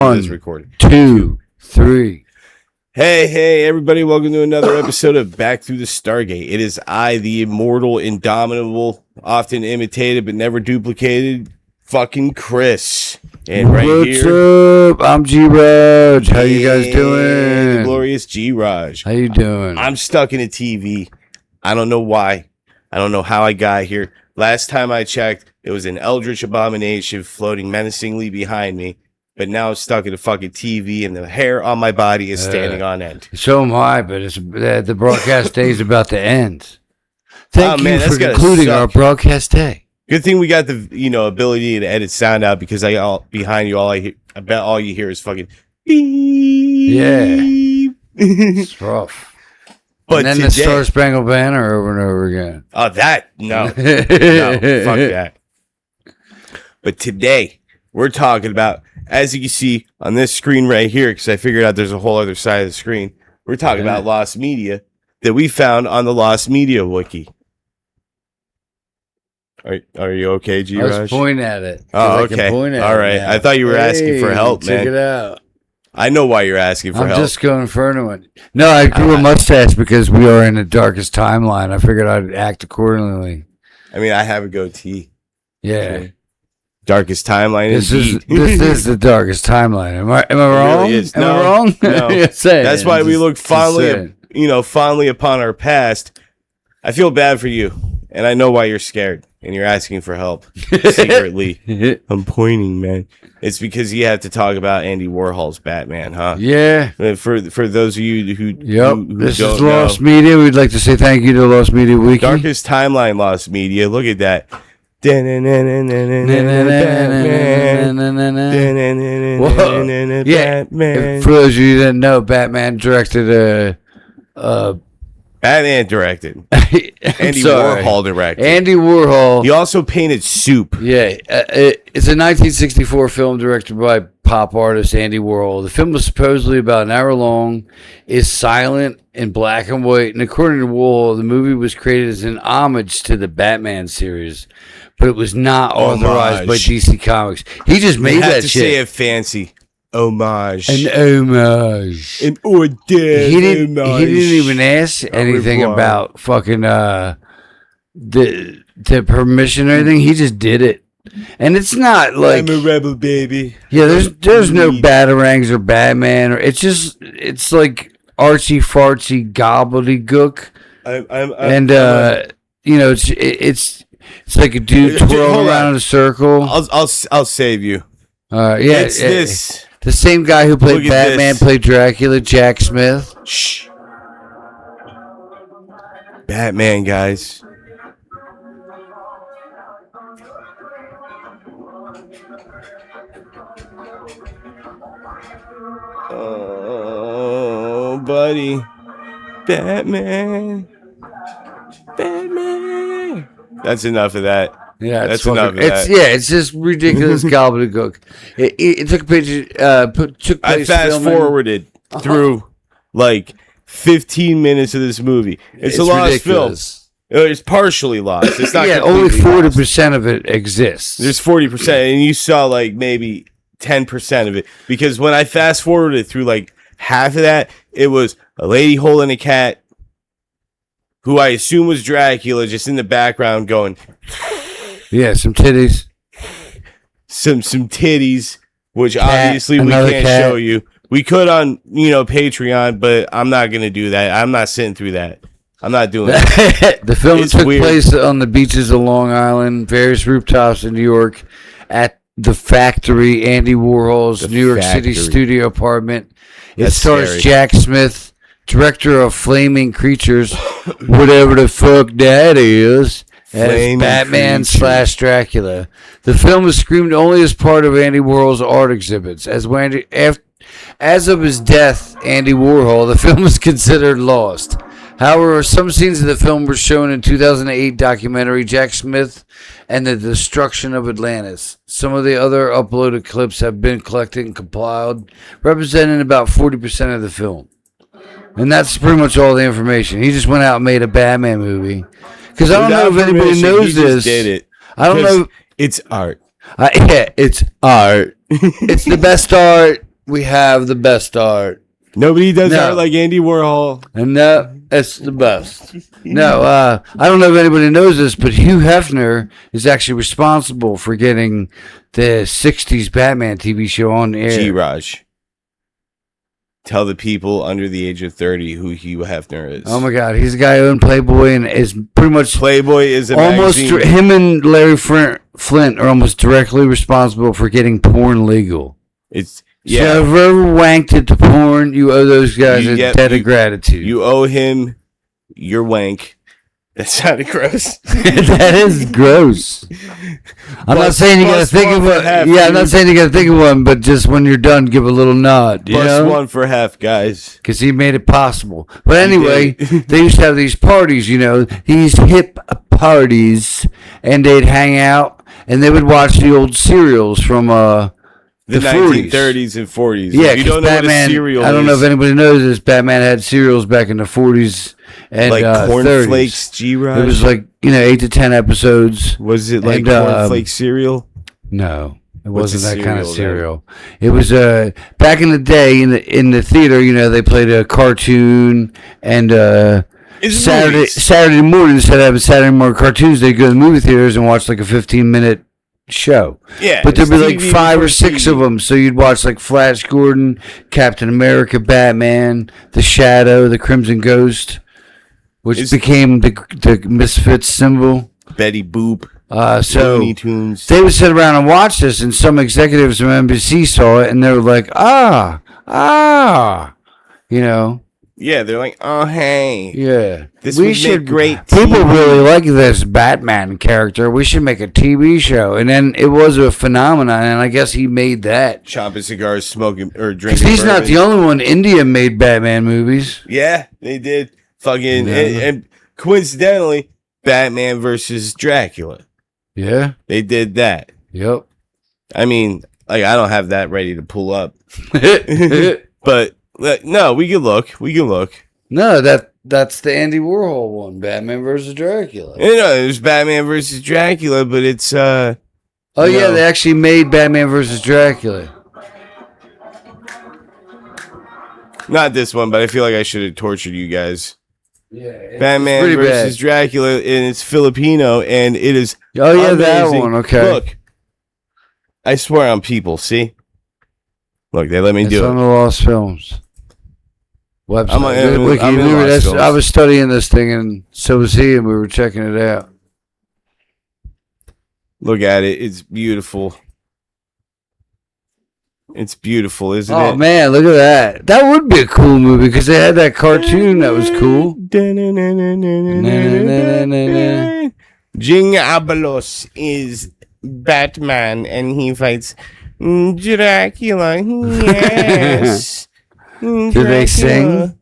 One, recording. 2, 3. Hey, everybody. Welcome to another episode of Back Through the Stargate. It is I, the immortal, indomitable, often imitated but never duplicated, fucking Chris. And right What's here... up? I'm G-Raj. How you guys the doing? glorious G-Raj. How you doing? I'm stuck in a TV. I don't know why. I don't know how I got here. Last time I checked, it was an eldritch abomination floating menacingly behind me. But now I'm stuck in a fucking TV, and the hair on my body is standing on end. So am I, but it's the broadcast day is about to end. Thank you for concluding our broadcast day. Good thing we got the ability to edit sound out, because behind you, I bet all you hear is fucking beep. Yeah, it's rough. But and then the Star Spangled Banner over and over again. Oh, no, fuck that. But today we're talking about, as you can see on this screen right here, because I figured out there's a whole other side of the screen, we're talking about Lost Media that we found on the Lost Media Wiki. Are you okay, G-Raj? I was pointing at it. Oh, okay. All right. I thought you were asking for help, man. Check it out. I know why you're asking for help. I'm just going Inferno. No, I grew a mustache because we are in the darkest timeline. I figured I'd act accordingly. I mean, I have a goatee. Yeah. Okay. Darkest timeline. This is the darkest timeline. Am I wrong? Really is. Am I wrong? No. That's why we look fondly upon our past. I feel bad for you, and I know why you're scared, and you're asking for help secretly. I'm pointing, man. It's because you have to talk about Andy Warhol's Batman, huh? Yeah. For those of you who this don't is Lost know, Media. We'd like to say thank you to Lost Media Wiki. Darkest Timeline Lost Media. Look at that. Yeah, for those of you who didn't know, Batman directed Batman directed. Andy Warhol directed. Andy Warhol. He also painted Soup. Yeah, it's a 1964 film directed by pop artist Andy Warhol. The film was supposedly about an hour long, is silent in black and white, and according to Warhol, the movie was created as an homage to the Batman series, but it was not authorized by DC Comics. He just made that shit. Say it fancy. Homage. An homage. An hors d'oeuvre. He didn't even ask anything about fucking the permission or anything. He just did it. And it's not like I'm a rebel, baby. Yeah, there's no Batarangs or Batman, or it's like artsy fartsy gobbledygook. It's like a dude twirling around in a circle. I'll save you. Yeah, it's this. The same guy who played Batman played Dracula, Jack Smith. Shh. Batman, guys. Oh, buddy. Batman. That's enough of that. Yeah, that's enough of that. It's just ridiculous gobbledygook. It took a picture. Took place. I fast forwarded through like 15 minutes of this movie. It's a lost ridiculous film. It's partially lost. It's not. Only 40% of it exists. There's 40%, and you saw like maybe 10% of it, because when I fast forwarded through like half of that, it was a lady holding a cat, who I assume was Dracula, just in the background going. Yeah, some titties. Some titties, which obviously we can't show you. We could on, Patreon, but I'm not going to do that. I'm not sitting through that. I'm not doing that. The film took place on the beaches of Long Island, various rooftops in New York, at the Factory, Andy Warhol's New York City studio apartment. It stars Jack Smith, director of Flaming Creatures, whatever the fuck that is. As Batman / Dracula. The film was screened only as part of Andy Warhol's art exhibits. As of his death, Andy Warhol, the film is considered lost. However, some scenes of the film were shown in 2008 documentary Jack Smith and the Destruction of Atlantis. Some of the other uploaded clips have been collected and compiled, representing about 40% of the film. And that's pretty much all the information. He just went out and made a Batman movie. Because I don't know if anybody knows this. Did it. I don't know. It's art. Yeah, it's art. It's the best art We have the best art. Nobody does art like Andy Warhol. And that's the best. No, I don't know if anybody knows this, but Hugh Hefner is actually responsible for getting the 60s Batman TV show on the air. G-Raj. Tell the people under the age of 30 who Hugh Hefner is. Oh my God, he's the guy who owned Playboy and is pretty much Playboy is a almost magazine. Him and Larry Flint are almost directly responsible for getting porn legal. It's So if you ever wanked it to porn, you owe those guys a debt of gratitude. You owe him your wank. That sounded gross. That is gross. I'm not saying you gotta think of one. I'm not saying you gotta think of one, but just when you're done, give a little nod. Plus one for half, guys. Because he made it possible. But anyway, they used to have these parties, these hip parties, and they'd hang out, and they would watch the old serials from the 1930s and 40s. Yeah, you don't know Batman, what a cereal I don't know if anybody knows this. Batman had cereals back in the 40s and like Cornflakes, 30s. G-Raj. It was like 8 to 10 episodes. Was it like Cornflake cereal? No, it wasn't that kind of cereal. Then? It was back in the day in the theater. They played a cartoon and Saturday morning instead of having Saturday morning cartoons, they'd go to the movie theaters and watch like a 15-minute show. Yeah, but there'd be like 5 or 6 of them, so you'd watch like Flash Gordon, Captain America, Batman, The Shadow, The Crimson Ghost, which became the Misfits symbol. Betty Boop. So Looney Tunes. They would sit around and watch this, and some executives from NBC saw it, and they were like, Yeah, they're like, oh, hey. Yeah. This would make great TV. People really like this Batman character. We should make a TV show. And then it was a phenomenon, and I guess he made that. Chopping cigars, smoking, or drinking. He's not the only one. India made Batman movies. Yeah, they did. Fucking, and coincidentally, Batman versus Dracula. Yeah. They did that. Yep. I mean, like, I don't have that ready to pull up. But... no, we can look. No, that's the Andy Warhol one, Batman versus Dracula. There's Batman versus Dracula, but it's yeah, they actually made Batman versus Dracula. Not this one, but I feel like I should have tortured you guys. Yeah, Batman versus Dracula, and it's Filipino, and it is amazing. That one. Okay, look, I swear on people. See, look, they let me do it. It's on the Lost Films website. I was studying this thing, and so was he, and we were checking it out. Look at it; it's beautiful. It's beautiful, isn't it? Oh man, look at that! That would be a cool movie because they had that cartoon that was cool. Jing Abalos is Batman, and he fights Dracula. Yes. Do they sing?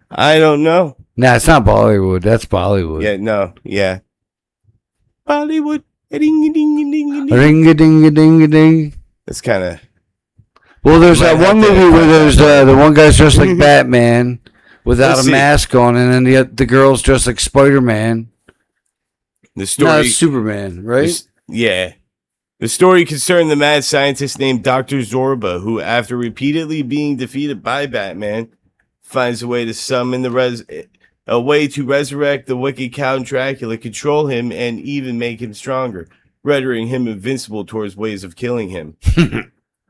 I don't know. Nah, it's not Bollywood. That's Bollywood. Yeah, no, yeah. Bollywood. Ring-a-ding-a-ding-a-ding. That's kind of... Well, there's that one movie where there's the one guy's dressed like Batman without a mask on, and then the girl's dressed like Spider-Man. The story... No, it's Superman, right? Yeah. The story concerned the mad scientist named Dr. Zorba, who, after repeatedly being defeated by Batman, finds a way to summon a way to resurrect the wicked Count Dracula, control him, and even make him stronger, rendering him invincible towards ways of killing him.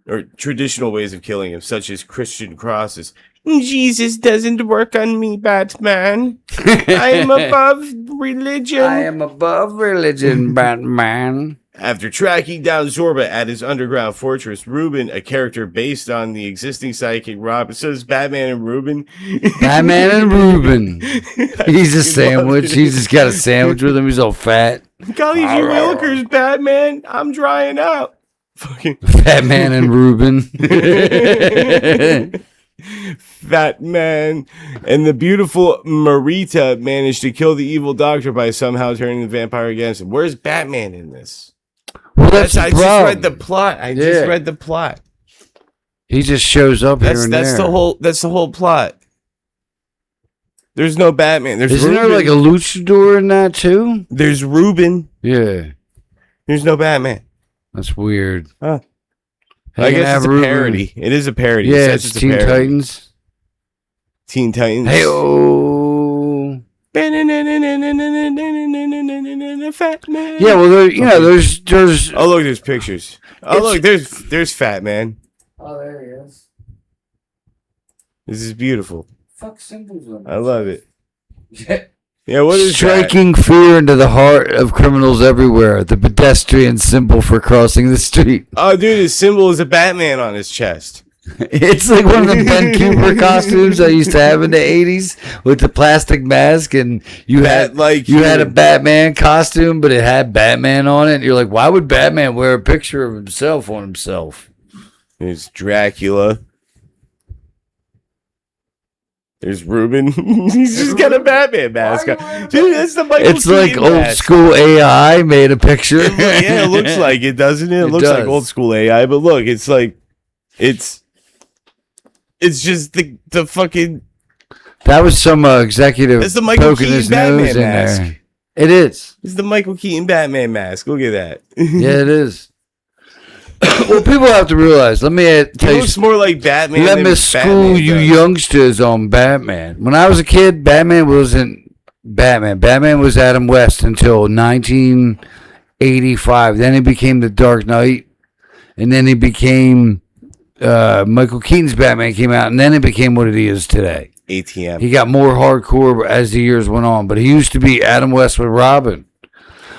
Or traditional ways of killing him, such as Christian crosses. Jesus doesn't work on me, Batman. I am above religion. I am above religion, Batman. After tracking down Zorba at his underground fortress, Ruben, a character based on the existing sidekick Robin, so it's Batman and Ruben. Batman and Ruben. He's a sandwich. He's just got a sandwich with him. He's all fat. Golly gee willikers, Batman. I'm drying out. Fucking Batman and Ruben. Fat Man. And the beautiful Marita managed to kill the evil doctor by somehow turning the vampire against him. Where's Batman in this? Well, I just read the plot. I just read the plot. He just shows up here and there. That's the whole plot. There's no Batman. Isn't there like a luchador in that too? There's Ruben. Yeah. There's no Batman. That's weird. Huh. I guess it's a parody. It is a parody. Yeah, it's Teen Titans. Teen Titans. Hey, oh. Fat Man. Yeah, well, there's. Oh, look, there's pictures. Oh, look, there's Fat Man. Oh, there he is. This is beautiful. Fuck symbols on I love it. Yeah, what is striking fear into the heart of criminals everywhere? The pedestrian symbol for crossing the street. Oh, dude, his symbol is a Batman on his chest. It's like one of the Ben Cooper costumes I used to have in the 80s with the plastic mask, and you had a Batman costume, but it had Batman on it. And you're like, why would Batman wear a picture of himself on himself? There's Dracula. There's Ruben. He's just got a Batman mask on. Dude, that's the Michael It's Keaton like old mask. school AI made a picture. Yeah, it looks like it, doesn't it? It looks like old school AI, but look, it's like it's just the fucking. That was some executive. That's the Michael Keaton Batman mask. There. It is. It's the Michael Keaton Batman mask. Look at that. Yeah, it is. Well, people have to realize. Let me tell you. It looks more like Batman. Let me school you youngsters on Batman. When I was a kid, Batman wasn't Batman. Batman was Adam West until 1985. Then he became the Dark Knight, and then he became Michael Keaton's Batman came out, and then it became what it is today. ATM. He got more hardcore as the years went on, but he used to be Adam West with Robin.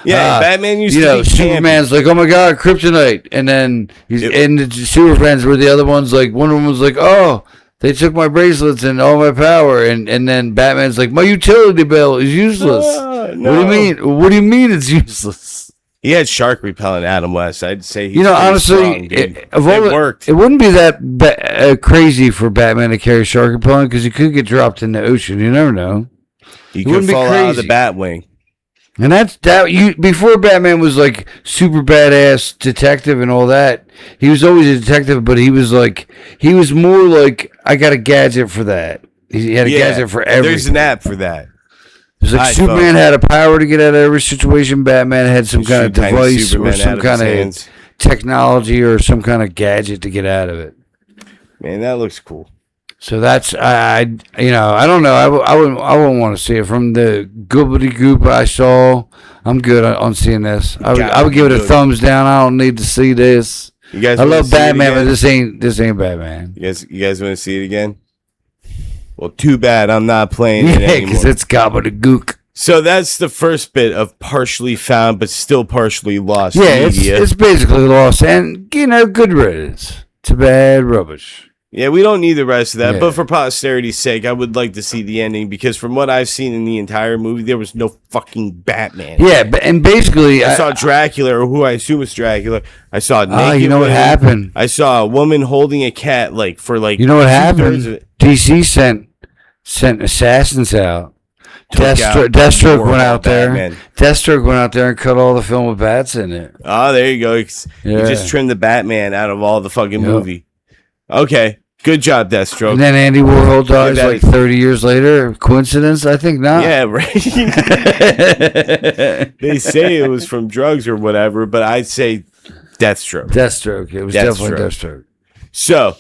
Yeah, Batman used to be Superman's like, oh my god, kryptonite, and then and the super friends were the other ones. Like one of them was like, oh, they took my bracelets and all my power, and then Batman's like, my utility belt is useless. No. What do you mean? What do you mean it's useless? He had shark repellent, Adam West. I'd say he's honestly, strong, it worked. It wouldn't be that crazy for Batman to carry shark repellent because he could get dropped in the ocean. You never know. He could fall out of the Batwing. And before Batman was like super badass detective and all that, he was always a detective, but he was more like, I got a gadget for that. He had a gadget for everything. There's an app for that. It's like Superman had a power to get out of every situation. Batman had some kind of device or some kind of technology or some kind of gadget to get out of it. Man, that looks cool. So that's I don't know. I wouldn't want to see it from the gobbledygook I saw. I'm good on seeing this. I would give it a thumbs down. I don't need to see this. You guys, I love Batman, but this ain't Batman. You guys want to see it again? Well, too bad I'm not playing it anymore. Because it's gobbledygook. So that's the first bit of partially found but still partially lost media. It's basically lost, and good riddance to bad rubbish. Yeah, we don't need the rest of that, but for posterity's sake, I would like to see the ending because from what I've seen in the entire movie, there was no fucking Batman. Yeah, and basically, I saw Dracula, or who I assume is Dracula. I saw naked you know what happened? I saw a woman holding a cat, You know what happened? DC sent assassins out. Deathstroke went out there. Batman. Deathstroke went out there and cut all the film with bats in it. Oh, there you go. You just trimmed the Batman out of all the fucking movie. Okay. Good job, Deathstroke. And then Andy Warhol dies 30 years later. Coincidence? I think not. Yeah, right. They say it was from drugs or whatever, but I'd say Deathstroke. Deathstroke. It was definitely Deathstroke. So,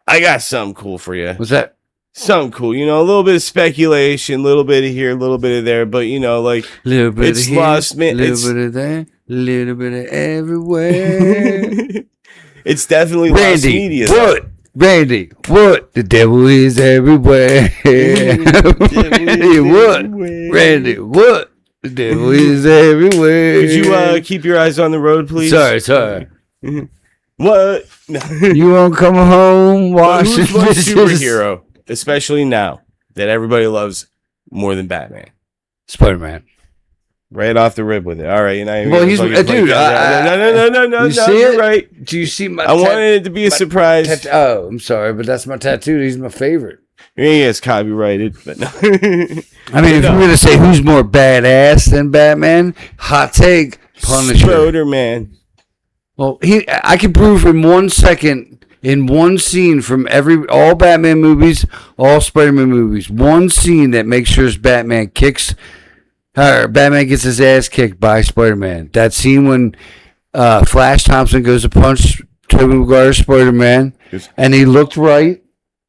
I got something cool for you. What's that? Something cool. A little bit of speculation, a little bit of here, a little bit of there, but little bit it's of here, lost, man. Little bit of there, little bit of everywhere. It's definitely lost media. Randy, what? The devil is everywhere. What? Randy, what? The devil is everywhere. Could you keep your eyes on the road, please? Sorry. What? You won't come home washing Who's my superhero, especially now that everybody loves more than Batman? Spider-Man. Right off the rib with it. All right, he's dude. No. You see you're it? right. Do you see my? I wanted it to be a surprise. I'm sorry, but that's my tattoo. He's my favorite. Yeah, it's copyrighted, but no. I mean, if you're gonna say who's more badass than Batman, hot take, Punisher. Spider-Man. Well, I can prove in 1 second, in one scene from all Batman movies, all Spider-Man movies, one scene that makes sure Batman gets his ass kicked by Spider-Man. That scene when Flash Thompson goes to punch Tobey Maguire Spider-Man, and he looked right,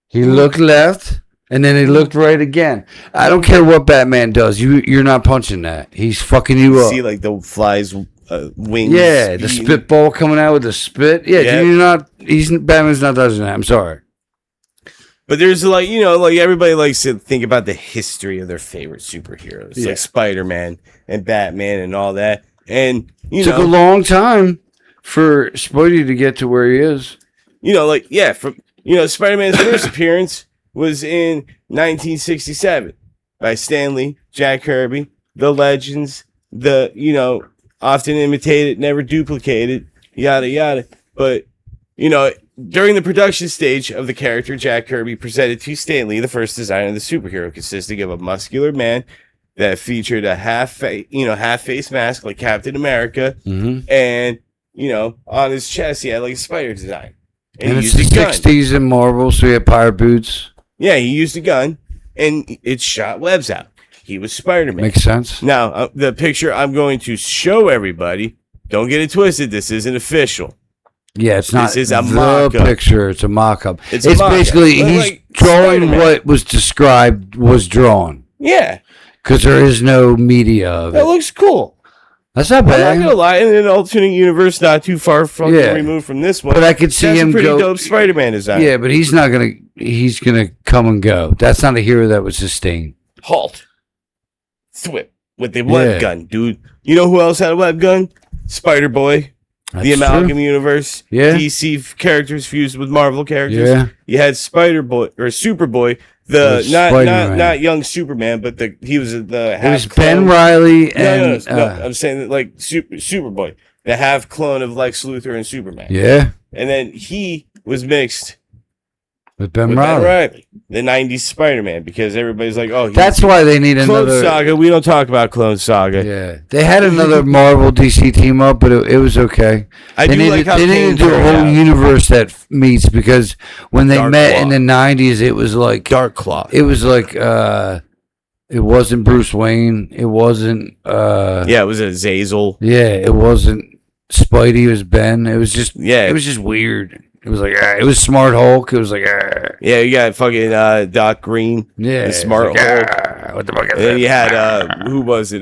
he looked left, and then he looked right again. I don't care what Batman does. You're not punching that. He's fucking you up. See, like the fly's wings. Yeah, the spitball coming out with the spit. Yeah, Batman's not touching that. I'm sorry. But there's like, like everybody likes to think about the history of their favorite superheroes, like Spider-Man and Batman and all that. And took a long time for Spidey to get to where he is. Spider-Man's first appearance was in 1967 by Stan Lee, Jack Kirby, the Legends, often imitated, never duplicated, yada yada. But during the production stage of the character, Jack Kirby presented to Stan Lee the first design of the superhero, consisting of a muscular man that featured a half-face mask like Captain America, and on his chest he had like a spider design. And it's the 60s in Marvel, so he had pirate boots. Yeah, he used a gun, and it shot webs out. He was Spider-Man. Makes sense. Now, the picture I'm going to show everybody, don't get it twisted, this isn't official. Yeah, it's not. This is a mock-up. Picture. It's a mock-up. It's basically he's drawing Spider-Man. What was described was drawn. Yeah, because there is no media of it. That looks cool. That's not bad. I'm not gonna lie. In an alternate universe, not too far from removed from this one, but I could see him pretty dope Spider-Man design. Yeah, but he's not gonna. He's gonna come and go. That's not a hero that was sustained. Halt. Thwip with the web gun, dude. You know who else had a web gun? Spider-Boy. The Amalgam Universe, DC characters fused with Marvel characters. Yeah, you had Spider-Boy or Superboy, not young Superman, but he was the half. It was Ben Reilly and no, I'm saying that like Superboy, the half clone of Lex Luthor and Superman. Yeah, and then he was mixed with Ben Reilly, the '90s Spider-Man, because everybody's like, "Oh, that's why they need Clone another Saga." We don't talk about Clone Saga. Yeah, they had another Marvel DC team up, but it was okay. They needed to do a whole universe that meets, because when they met in the '90s, it was like Dark Claw. It was like it wasn't Bruce Wayne. It wasn't. It was Azazel. Yeah, it wasn't Spidey. It was Ben. It was just. Yeah, it was just weird. It was like, it was Smart Hulk. It was like, yeah, you got fucking Doc Green. Yeah, Smart Hulk. What the fuck is and then you had who was it?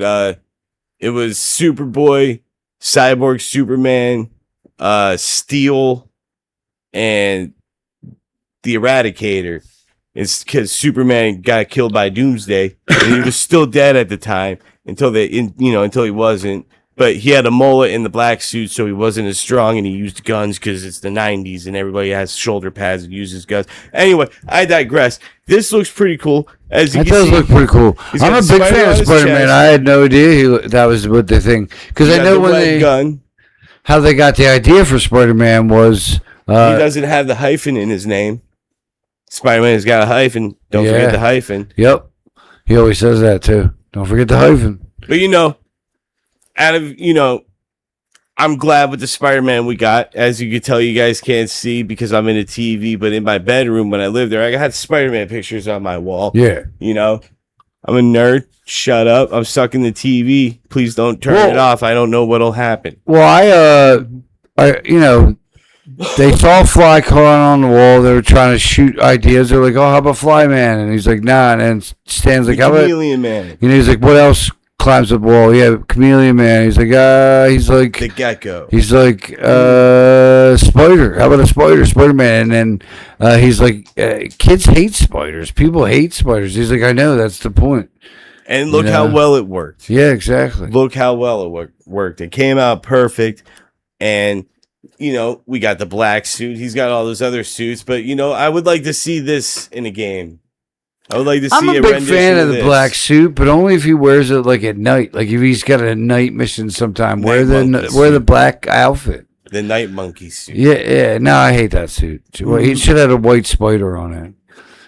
It was Superboy, Cyborg, Superman, Steel, and the Eradicator. It's because Superman got killed by Doomsday, and he was still dead at the time until he wasn't. But he had a mullet in the black suit, so he wasn't as strong, and he used guns because it's the 90s, and everybody has shoulder pads and uses guns. Anyway, I digress. This looks pretty cool. As you can see, look pretty cool. I'm a big fan of Spider-Man. I had no idea that was what the thing. Because I know how they got the idea for Spider-Man was... he doesn't have the hyphen in his name. Spider-Man has got a hyphen. Don't forget the hyphen. Yep. He always says that, too. Don't forget the hyphen. But, I'm glad with the Spider-Man we got. As you can tell, you guys can't see because I'm in a TV, but in my bedroom when I lived there, I had Spider-Man pictures on my wall. Yeah. I'm a nerd. Shut up. I'm stuck in the TV. Please don't turn it off. I don't know what'll happen. Well, they saw Fly crawling on the wall. They were trying to shoot ideas. They're like, "Oh, how about Fly Man?" And he's like, "Nah." And then Stan's like, "How about Chameleon Man?" He's like, "What else climbs up the wall?" Yeah, Chameleon Man. He's like, the Gecko. He's like, Spider. How about a spider? Spider-Man. And then he's like, kids hate spiders. People hate spiders. He's like, I know. That's the point. And look how well it worked. Yeah, exactly. Look how well it worked. It came out perfect. And, we got the black suit. He's got all those other suits. But, I would like to see this in a game. I would like to see I'm a big fan of the black suit, but only if he wears it like at night. Like if he's got a night mission sometime, wear the black outfit. The Night Monkey suit. Yeah. No, I hate that suit. Well, he should have had a white spider on it.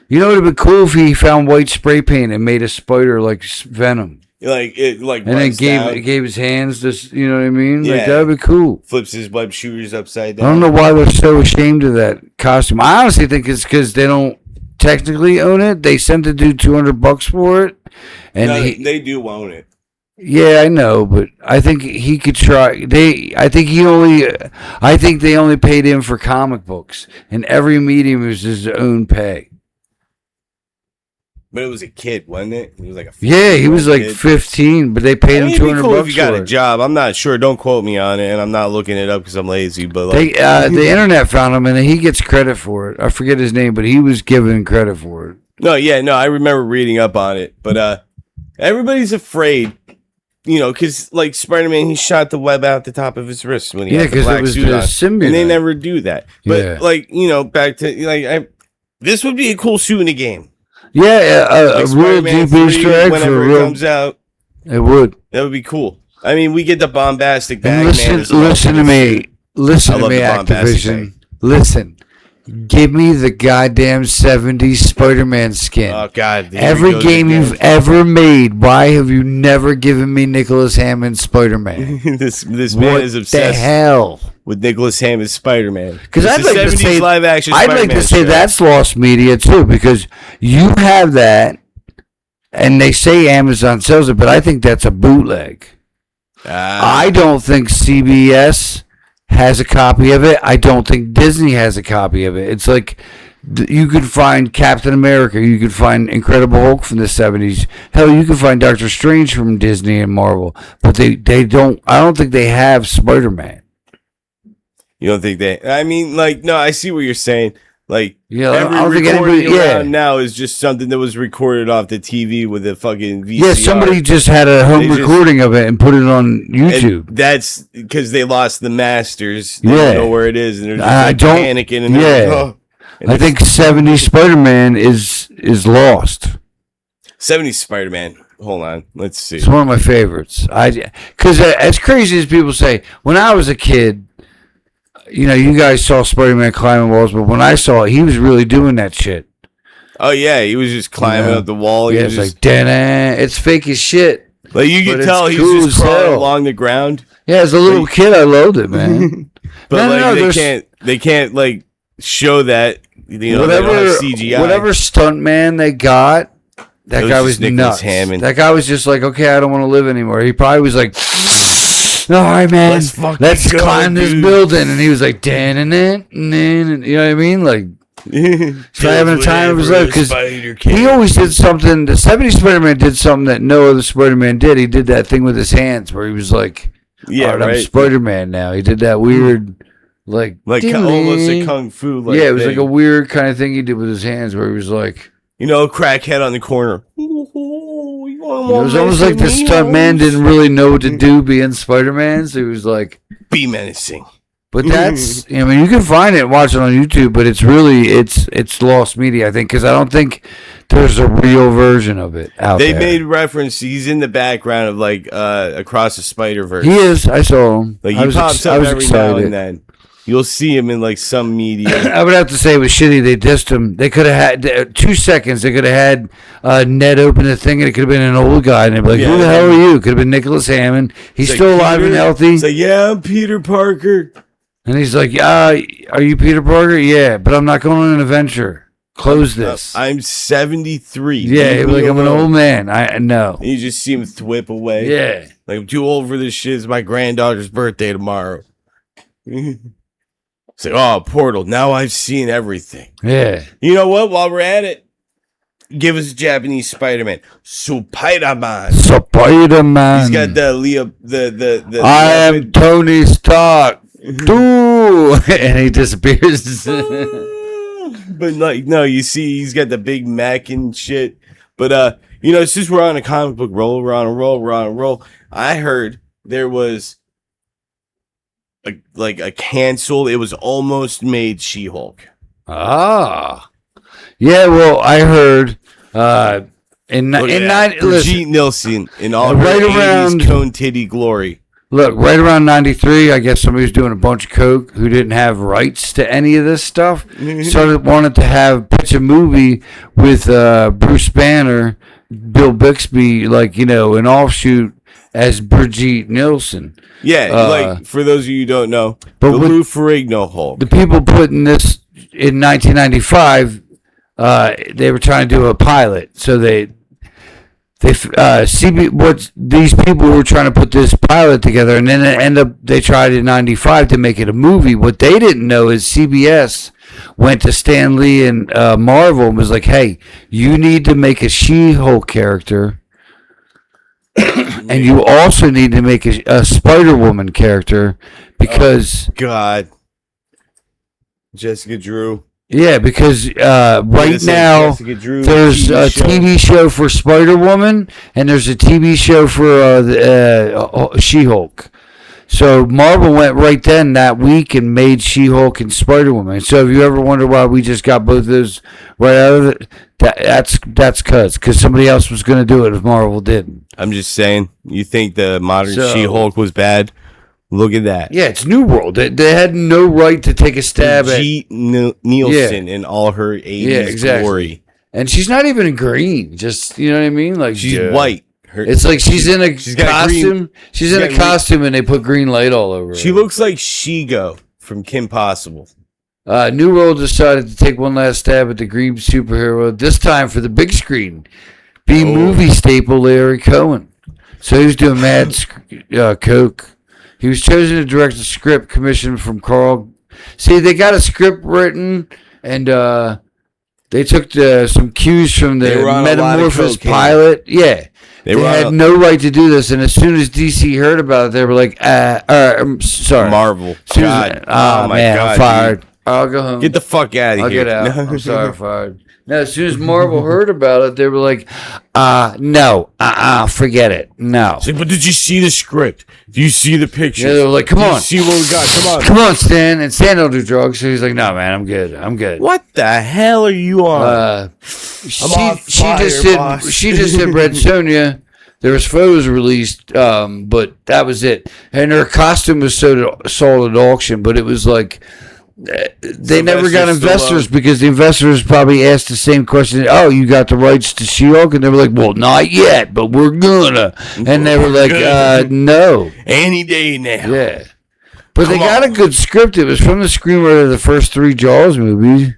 It would have been cool if he found white spray paint and made a spider like Venom. And then gave his hands this, you know what I mean? Yeah. Like that would be cool. Flips his web shooters upside down. I don't know why they're so ashamed of that costume. I honestly think it's because they don't technically own it. They sent the dude $200 for it, and they do own it. Yeah, I know, but I think he could try. I think they only paid him for comic books, and every medium is his own pay. But it was a kid, wasn't it? He was like he was like 15, but they paid him $200 cool bucks if you got for a job. I'm not sure. Don't quote me on it, and I'm not looking it up because I'm lazy. But like, the internet found him, and he gets credit for it. I forget his name, but he was given credit for it. No, I remember reading up on it, but everybody's afraid. Because like Spider-Man, he shot the web out the top of his wrist when he had the black suit on, symbiote. And they never do that. But back to this would be a cool suit in a game. Yeah, a real deep Easter egg whenever it comes out. It would. That would be cool. I mean, we get the bombastic Batman. Listen to me, Activision. Listen. Give me the goddamn 70s Spider-Man skin. Oh, God. Every game you've ever made, why have you never given me Nicholas Hammond's Spider-Man? this man is obsessed the hell? With Nicholas Hammond's Spider-Man. Because I'd like to say, that's lost media, too, because you have that, and they say Amazon sells it, but I think that's a bootleg. I don't think CBS has a copy of it. I don't think Disney has a copy of it. It's like you could find Captain America, you could find Incredible Hulk from the 70s. Hell, you could find Doctor Strange from Disney and Marvel, but they don't. I don't think they have Spider-Man. You don't think they? I mean, like, no, I see what you're saying. Like, every recording around now is just something that was recorded off the TV with a fucking VCR. Yeah, somebody just had a home recording of it and put it on YouTube. That's because they lost the masters. They don't know where it is, and they're just panicking. And I think 70 Spider-Man is lost. 70 Spider-Man. Hold on, let's see. It's one of my favorites. Because as crazy as people say, when I was a kid. You guys saw Spider-Man climbing walls, but when I saw it, he was really doing that shit. Oh, yeah, he was just climbing up the wall. Yeah, it's like, it's fake as shit. Like, you could tell he was just crawling along the ground. Yeah, as a little kid, I loved it, man. But, they can't, like, show that, whatever CGI. Whatever stuntman they got, that guy was nuts. Hammond. That guy was just like, okay, I don't want to live anymore. He probably was like... All right, man. Let's climb this building. And he was like, you know what I mean? Like, having a time of his life. Because he always did something. The 70s Spider-Man did something that no other Spider-Man did. He did that thing with his hands where he was like, I'm Spider-Man now. He did that weird, like almost a kung fu. It was like a weird kind of thing he did with his hands where he was like, crackhead on the corner. It was almost like the stunt man didn't really know what to do being Spider-Man, so he was like, be menacing. But that's, you can find it and watch it on YouTube, but it's really, it's lost media, I think, because I don't think there's a real version of it out there. They made reference, he's in the background of, like, Across the Spider-Verse. He is, I saw him. Like, he pops up every now and then. You'll see him in, like, some media. I would have to say it was shitty. They dissed him. They could have had 2 seconds. They could have had Ned open the thing, and it could have been an old guy. And they'd be like, who the hell are you? Could have been Nicholas Hammond. He's still alive and healthy. He's like, yeah, I'm Peter Parker. And he's like, are you Peter Parker? Yeah, but I'm not going on an adventure. Close this. I'm 73. Yeah, like, I'm an old man. I know. You just see him thwip away. Yeah. Like, I'm too old for this shit. It's my granddaughter's birthday tomorrow. It's like, oh, Portal. Now I've seen everything. Yeah. You know what? While we're at it, give us a Japanese Spider-Man. Spider-Man. Spider-Man. He's got the Leo. The I am Tony Stark. Doo! And he disappears. But like, no, you see, he's got the big Mac and shit. But since we're on a comic book roll, we're on a roll. I heard there was a canceled. It was almost made She-Hulk. Ah, yeah. Well, I heard Brigitte Nielsen in all right her around 80s cone titty glory. Look, right around 93, I guess somebody was doing a bunch of coke who didn't have rights to any of this stuff. Wanted to pitch a movie with Bruce Banner, Bill Bixby, an offshoot as Brigitte Nielsen. Yeah, for those of you who don't know, the Lou Ferrigno Hulk. The people putting this in 1995, they were trying to do a pilot, so they what these people were trying to put this pilot together, and then they tried in '95 to make it a movie. What they didn't know is CBS went to Stan Lee and Marvel and was like, "Hey, you need to make a She-Hulk character." And you also need to make a Spider-Woman character because God, Jessica Drew. Yeah, because right now there's a TV show for Spider-Woman and there's a TV show for She-Hulk. So Marvel went right then that week and made She-Hulk and Spider-Woman. So if you ever wonder why we just got both of those right out of it, that's because somebody else was going to do it if Marvel didn't. I'm just saying, you think the modern She-Hulk was bad? Look at that. Yeah, it's New World. They had no right to take a stab at Nielsen in all her 80s glory. And she's not even in green. Just, you know what I mean? Like she's white. It's like she's in a costume. She's in a costume and they put green light all over her. She looks like She-Go from Kim Possible. New World decided to take one last stab at the green superhero, this time for the big screen. B-movie staple Larry Cohen. So he was doing mad coke. He was chosen to direct a script commissioned from Carl. See, they got a script written, and they took some cues from the Metamorphosis pilot. Yeah. They had no right to do this, and as soon as DC heard about it, they were like, sorry. Marvel. God. Oh, man, I'm fired. Dude. I'll go home. Get the fuck out of here. I'll get out. I'm sorry, I'm fired. No, as soon as Marvel heard about it, they were like, no, forget it. No. Like, but did you see the script? Do you see the pictures? Yeah, they were like, come on. See what we got. Come on. Come on, Stan. And Stan don't do drugs. So he's like, no, man, I'm good. What the hell are you on? She just did Red Sonja. There was photos released, but that was it. And her costume was sold at auction, but it was like, they never got investors because the investors probably asked the same question. Oh, you got the rights to She-Hulk? And they were like, well, not yet, but we're gonna. And they were like, no. Any day now. Yeah. But they got a good script. It was from the screenwriter of the first 3 Jaws movies.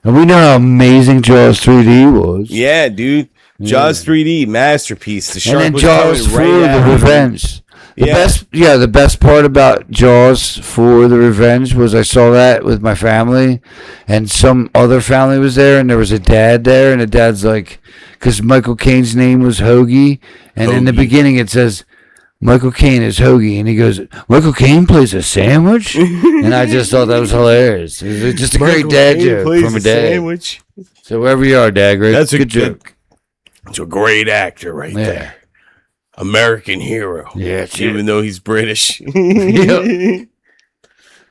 And we know how amazing Jaws 3D was. Yeah, dude. Jaws 3D, masterpiece. The shark and then was Jaws 4, The Revenge. The best part about Jaws for the Revenge was I saw that with my family, and some other family was there, and there was a dad there, and the dad's like, because Michael Caine's name was Hoagie, and in the beginning it says, Michael Caine is Hoagie, and he goes, Michael Caine plays a sandwich? And I just thought that was hilarious. It was just a great dad joke from a dad. Sandwich. So wherever you are, Dad, that's a good joke. It's a great actor right there. American hero. Yeah, even though he's British. Yep.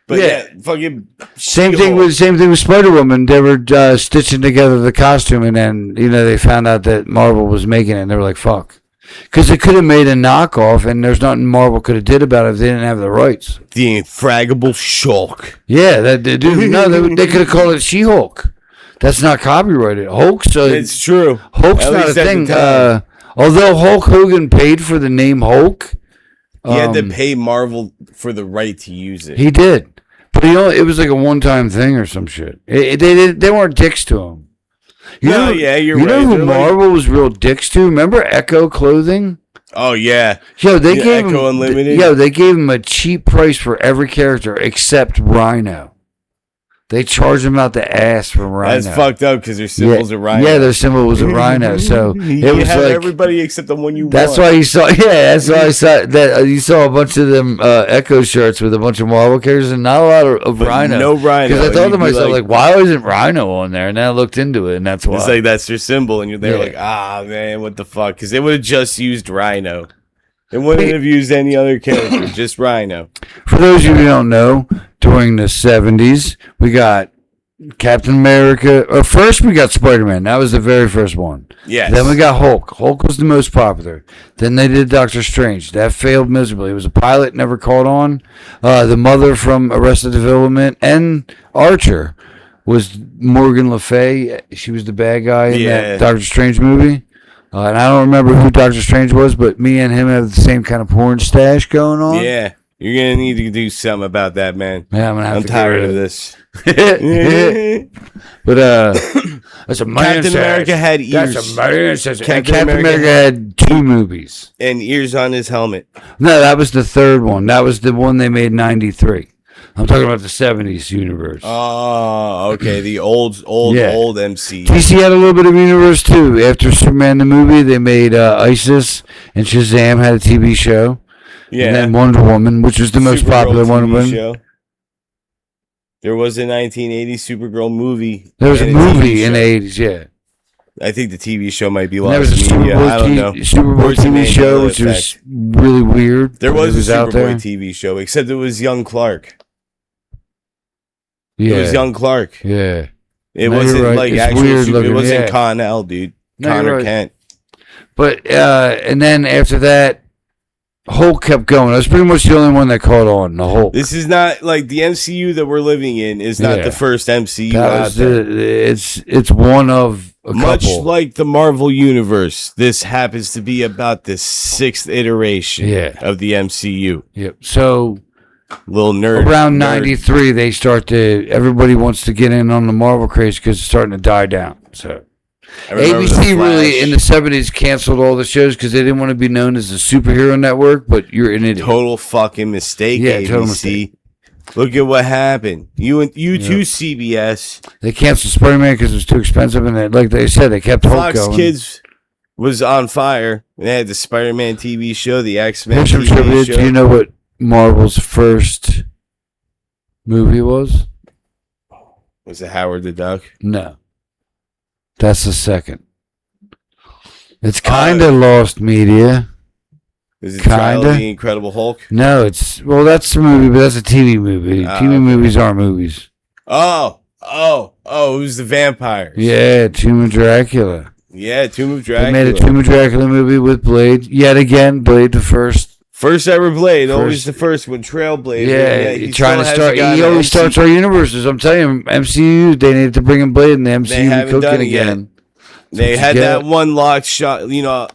But fucking same thing with Spider-Woman. They were stitching together the costume, and then they found out that Marvel was making it, and they were like, "Fuck," because they could have made a knockoff, and there's nothing Marvel could have did about it if they didn't have the rights. The Infraggable Shulk. Yeah, they could have called it She-Hulk. That's not copyrighted. Hulk's it's true. Hulk's not a thing. Although Hulk Hogan paid for the name Hulk, he had to pay Marvel for the right to use it. He did, but it was like a one-time thing or some shit. They weren't dicks to him. You're right. You know who Marvel was real dicks to? Remember Echo Clothing? Oh yeah. They gave him Unlimited. They gave him a cheap price for every character except Rhino. They charged him out the ass from Rhino. That's fucked up because their symbols are Rhino. Yeah, their symbol was a Rhino. So it was like everybody except the one you. That's why you saw. Yeah, that's why I saw that. You saw a bunch of them Echo shirts with a bunch of Marvel characters and not a lot of Rhino. No Rhino. Because I thought to myself, like, why wasn't Rhino on there? And then I looked into it, and that's why. It's like that's their symbol, and they're like, man, what the fuck? Because they would have just used Rhino. They wouldn't have used any other character, just Rhino. For those of you who don't know, during the 70s, we got Captain America. First, we got Spider-Man. That was the very first one. Yes. Then we got Hulk. Hulk was the most popular. Then they did Doctor Strange. That failed miserably. It was a pilot, never caught on. The mother from Arrested Development and Archer was Morgan Le Fay. She was the bad guy in that Doctor Strange movie. And I don't remember who Doctor Strange was, but me and him have the same kind of porn stash going on. Yeah. You're going to need to do something about that, man. Yeah, I'm tired of this. But That's a man Captain says. America had ears. That's a man says. Captain Captain America America had 2 movies. And ears on his helmet. No, that was the 3rd one. That was the one they made in 93. I'm talking about the 70s universe. Oh, okay. The old MC. DC had a little bit of universe too. After Superman the movie, they made ISIS, and Shazam had a TV show. Yeah. And then Wonder Woman, which was the most Supergirl popular TV Wonder Woman. show. There was a 1980 Supergirl movie. There was a movie TV in the show. 80s, yeah. I think the TV show might be And there lost was a media. I don't know. Super Bowl Where's the TV show, Mandela which was effect? really weird. There was a out Superboy there. TV show, except it was Young Clark. Yeah. It was Young Clark. Yeah. It No, wasn't you're right. like It's actual weird super. It looking, wasn't yeah. Connell, dude. No, you're Connor right. Kent. But, and then after that, Hulk kept going. That's pretty much the only one that caught on, the Hulk. This is not like the MCU that we're living in is not Yeah. the first MCU That out was there. it's one of a Much couple. like the Marvel Universe, this happens to be about the 6th iteration of the MCU. Yep. So Little nerd. around nerd. 93, they start to, everybody wants to get in on the Marvel craze because it's starting to die down. So I remember ABC The really Flash. in the 70s canceled all the shows because they didn't want to be known as a superhero network, but you're an idiot. Total fucking mistake, Yeah, ABC. total mistake. Look at what happened. You too, CBS. They canceled Spider-Man because it was too expensive, and they, like they said, they kept Hulk Fox going. Kids was on fire. They had the Spider-Man TV show, the X-Men Here's some TV trivia. show. Do you know what Marvel's first movie was? Was it Howard the Duck? No. That's the second. It's kind of lost media. Is it Trial of Kinda. the Incredible Hulk? No, it's, well, that's the movie, but that's a TV movie. TV okay. movies aren't movies. Oh, it was the vampires. Yeah, Tomb of Dracula. Yeah, Tomb of They Dracula. made a Tomb of Dracula movie with Blade. Yet again, Blade the first. First ever Blade, always the first one, Trailblazer. Yeah, he trying to still start. hasn't He gotten always an starts our universes. I'm telling you, MCU, they need to bring in Blade in the MCU haven't done cooking it yet. again. They what had you that get. one locked shot, you know,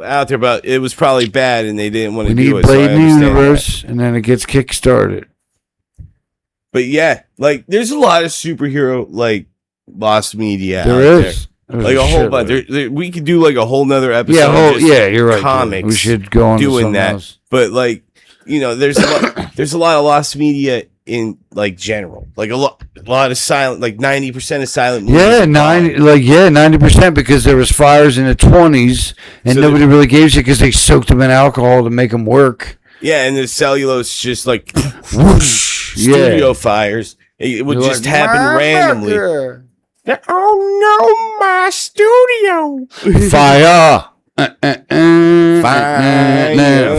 out there, but it was probably bad, and they didn't want We to need do it. Blade so I in the understand universe, and then it gets kick-started. that. But yeah, like there's a lot of superhero like lost media. There out is. there. Like a whole bunch. We could do like a whole nother episode. Yeah, of just you're right. Comics. We should go on to doing something that. else. But like, you know, there's a lot of lost media in like general, like a lot of silent, like 90% of silent movies. Yeah, are gone. 90% because there was fires in the 20s, and So nobody really gave a shit because they soaked them in alcohol to make them work. Yeah, and the cellulose just like whoosh, studio fires. It would You're just like, happen "My randomly. burger." Oh no, my studio! Fire.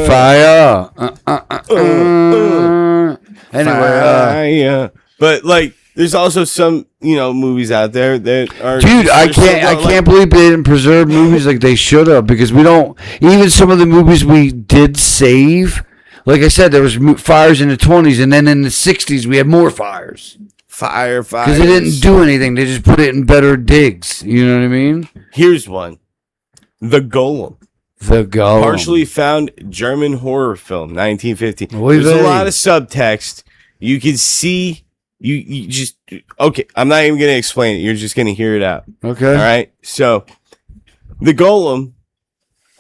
Fire. Anyway, But like, there's also some movies out there that are. dude, I they're still can't like- believe they didn't preserve movies like they should have, because we don't, even some of the movies we did save, like I said, there was fires in the 20s, and then in the 60s we had more fires Fire. because they didn't do anything. They just put it in better digs. You know what I mean? Here's one: The Golem. The Golem. Partially found German horror film, 1950. Oy There's a vey. lot of subtext. You can see. You just okay. I'm not even gonna explain it. You're just gonna hear it out. Okay. All right. So, The Golem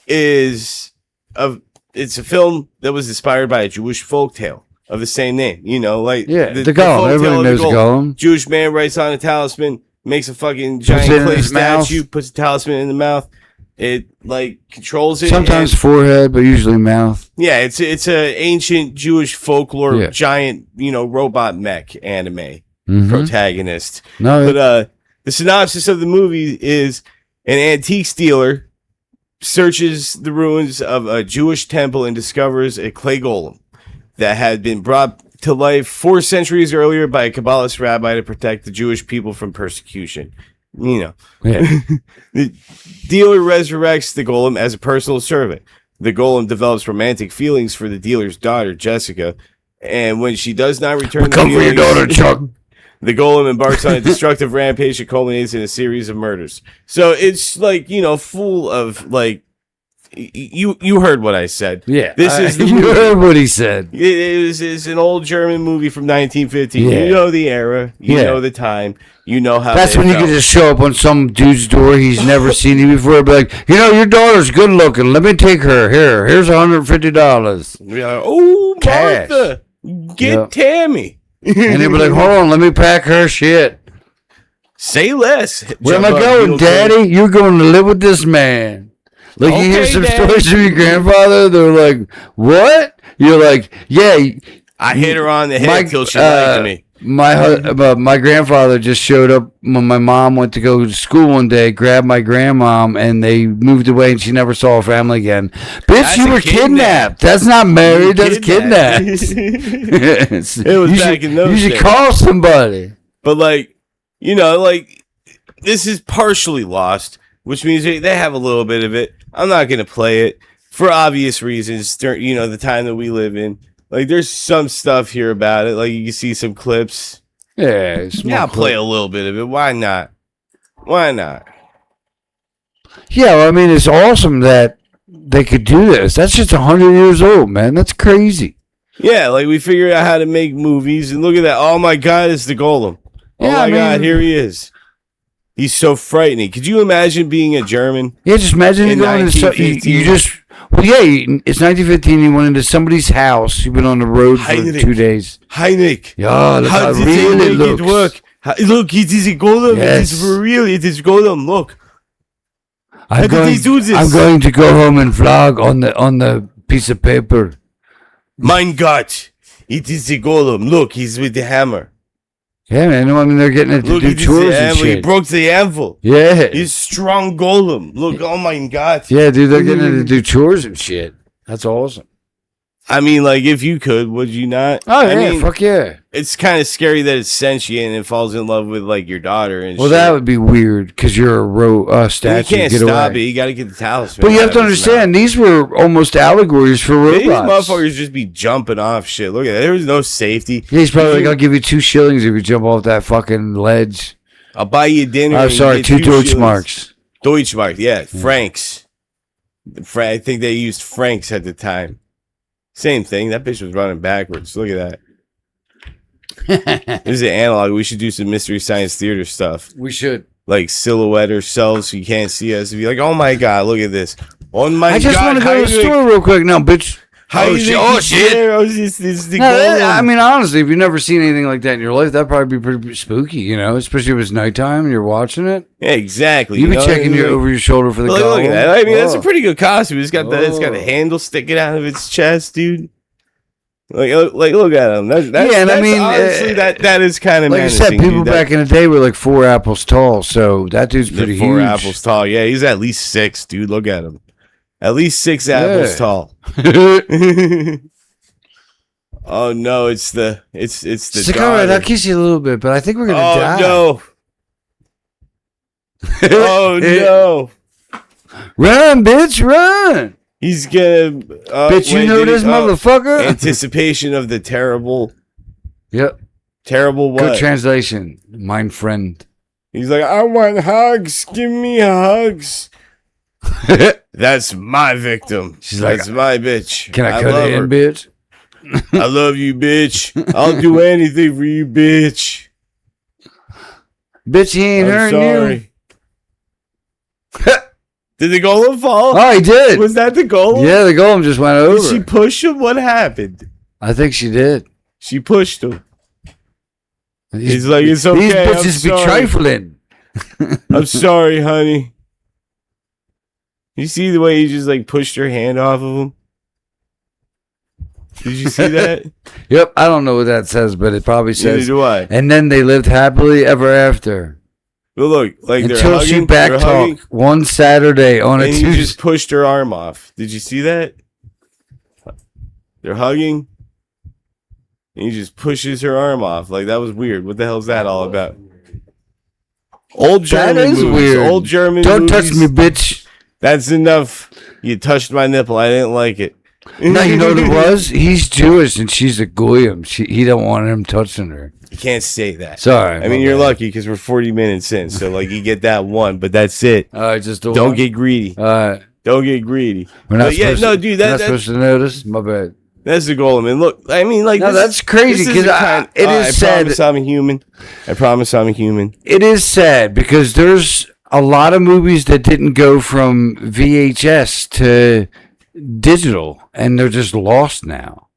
it's a film that was inspired by a Jewish folktale of the same name. You know, like Yeah, the Golem. folktale Everybody of knows the Golem. Jewish man writes on a talisman, makes a fucking it giant in clay his mouth. statue, puts a talisman in the mouth. It like controls it. Sometimes and- forehead, but usually mouth. yeah, it's a ancient Jewish folklore Yeah. giant, robot mech anime Mhm. protagonist. No, But the synopsis of the movie is an antique dealer searches the ruins of a Jewish temple and discovers a clay golem that had been brought to life 4 centuries earlier by a Kabbalist rabbi to protect the Jewish people from persecution. yeah. The dealer resurrects the golem as a personal servant. The golem develops romantic feelings for the dealer's daughter, Jessica, and when she does not return Come for your daughter, Chuck. the golem embarks on a destructive rampage that culminates in a series of murders. So it's like, full of like you heard what I said. Yeah, this is the you movie. heard what he said. It's an old German movie from 1915. Yeah. You know the era. You know the time. You know how. That's when you can just show up on some dude's door he's never seen you before. Be like, your daughter's good looking. Let me take her. Here's $150. Be like, oh, Cash. Martha, get Tammy. And they'd be like, hold on, let me pack her shit. Say less. Where am I going, Daddy? You're going to live with this man. Like, you hear some Daddy. stories from your grandfather, they're like, what? You're like, yeah. I hit her on the head till she liked me. My grandfather just showed up when my mom went to go to school one day, grabbed my grandmom, and they moved away, and she never saw her family again. Bitch, you were kidnapped. That's not married. That's kidnapped. It was back in those days. You should call somebody. But, like, this is partially lost, which means they have a little bit of it. I'm not going to play it for obvious reasons, the time that we live in. Like, there's some stuff here about it. Like, you can see some clips. Yeah, I'll play a little bit of it. Why not? Yeah, well, I mean, it's awesome that they could do this. That's just 100 years old, man. That's crazy. Yeah, like, we figured out how to make movies, and look at that. Oh, my God, it's the Golem. Oh, my God, here he is. He's so frightening. Could you imagine being a German? Yeah, just imagine going into it's 1915. You went into somebody's house. You've been on the road for 2 days. Heinrich. Yeah, look how real it looks. It work? Look, it is a Golem. Yes. It is for real. It is Golem. Look. I'm How did they do this? I'm going to go home and vlog on the piece of paper. Mein Gott. It is a Golem. Look, he's with the hammer. Yeah, man. I mean, they're getting it to do chores and shit. He broke the anvil. Yeah. He's strong Golem. Look, oh my God. Yeah, dude, they're getting it to do chores and shit. That's awesome. I mean, like, if you could, would you not? Oh, yeah, I mean, fuck yeah. It's kind of scary that it's sentient and it falls in love with, like, your daughter and well, shit. that would be weird because you're a statue. You can't stop it. You got to get the talisman. But you have to understand, these were almost allegories for robots. These motherfuckers just be jumping off shit. Look at that. There was no safety. Yeah, he's probably like, I'll give you 2 shillings if you jump off that fucking ledge. I'll buy you dinner. Oh, sorry, 2 Deutschmarks. Deutschmark, yeah. Francs. I think they used francs at the time. Same thing. That bitch was running backwards. Look at that. This is an analog. We should do some Mystery Science Theater stuff. We should. Like silhouette ourselves so you can't see us. Be like, oh my God, look at this. Oh my God. I just want to go to the store real quick now, bitch. Oh shit. I mean, honestly, if you've never seen anything like that in your life, that'd probably be pretty spooky, especially if it's nighttime and you're watching it. Yeah, exactly. You'd be checking over your shoulder for the goggles. Look at that. I mean, that's a pretty good costume. It's got a handle sticking out of its chest, dude. Like look at him. Honestly, that is kind of like I said, people back in the day were like 4 apples tall, so that dude's pretty huge. 4 apples tall. Yeah, he's at least 6, dude. Look at him. At least 6 apples tall. Oh no, it's the all right, I'll kiss you a little bit, but I think we're gonna die. No. Oh no. Run, bitch, run. He's gonna bitch, you know this motherfucker? Anticipation of the terrible. Yep. Terrible what? Good translation. Mein friend. He's like, I want hugs. Give me hugs. That's my victim. That's my bitch. Can I cut it in, bitch? I love you, bitch. I'll do anything for you, bitch. Bitch, he ain't hurting you. Did the golem fall? Oh, he did. Was that the golem? Yeah, the golem just went over. Did she push him? What happened? I think she did. She pushed him. He's like, it's okay. These bitches be trifling. I'm sorry, honey. You see the way he just like pushed her hand off of him? Did you see that? Yep, I don't know what that says, but it probably says. Neither do I. And then they lived happily ever after. But look, like until she backtalked one Saturday on a Tuesday. And he just pushed her arm off. Did you see that? They're hugging. And he just pushes her arm off. Like, that was weird. What the hell is that all about? Old German movies. Weird. Old German Don't movies. Touch me, bitch. That's enough. You touched my nipple. I didn't like it. No, you know what it was? He's Jewish and she's a goyim. He don't want him touching her. You can't say that. Sorry. I mean, you're lucky because we're 40 minutes in. So, like, you get that one, but that's it. All right, just don't get greedy. All right. Don't get greedy. We're not supposed to notice. My bad. That's the goal. I mean, look. I mean, like, no, that's crazy because it is sad. I promise I'm a human. I promise I'm a human. It is sad because there's a lot of movies that didn't go from VHS to digital, and they're just lost now.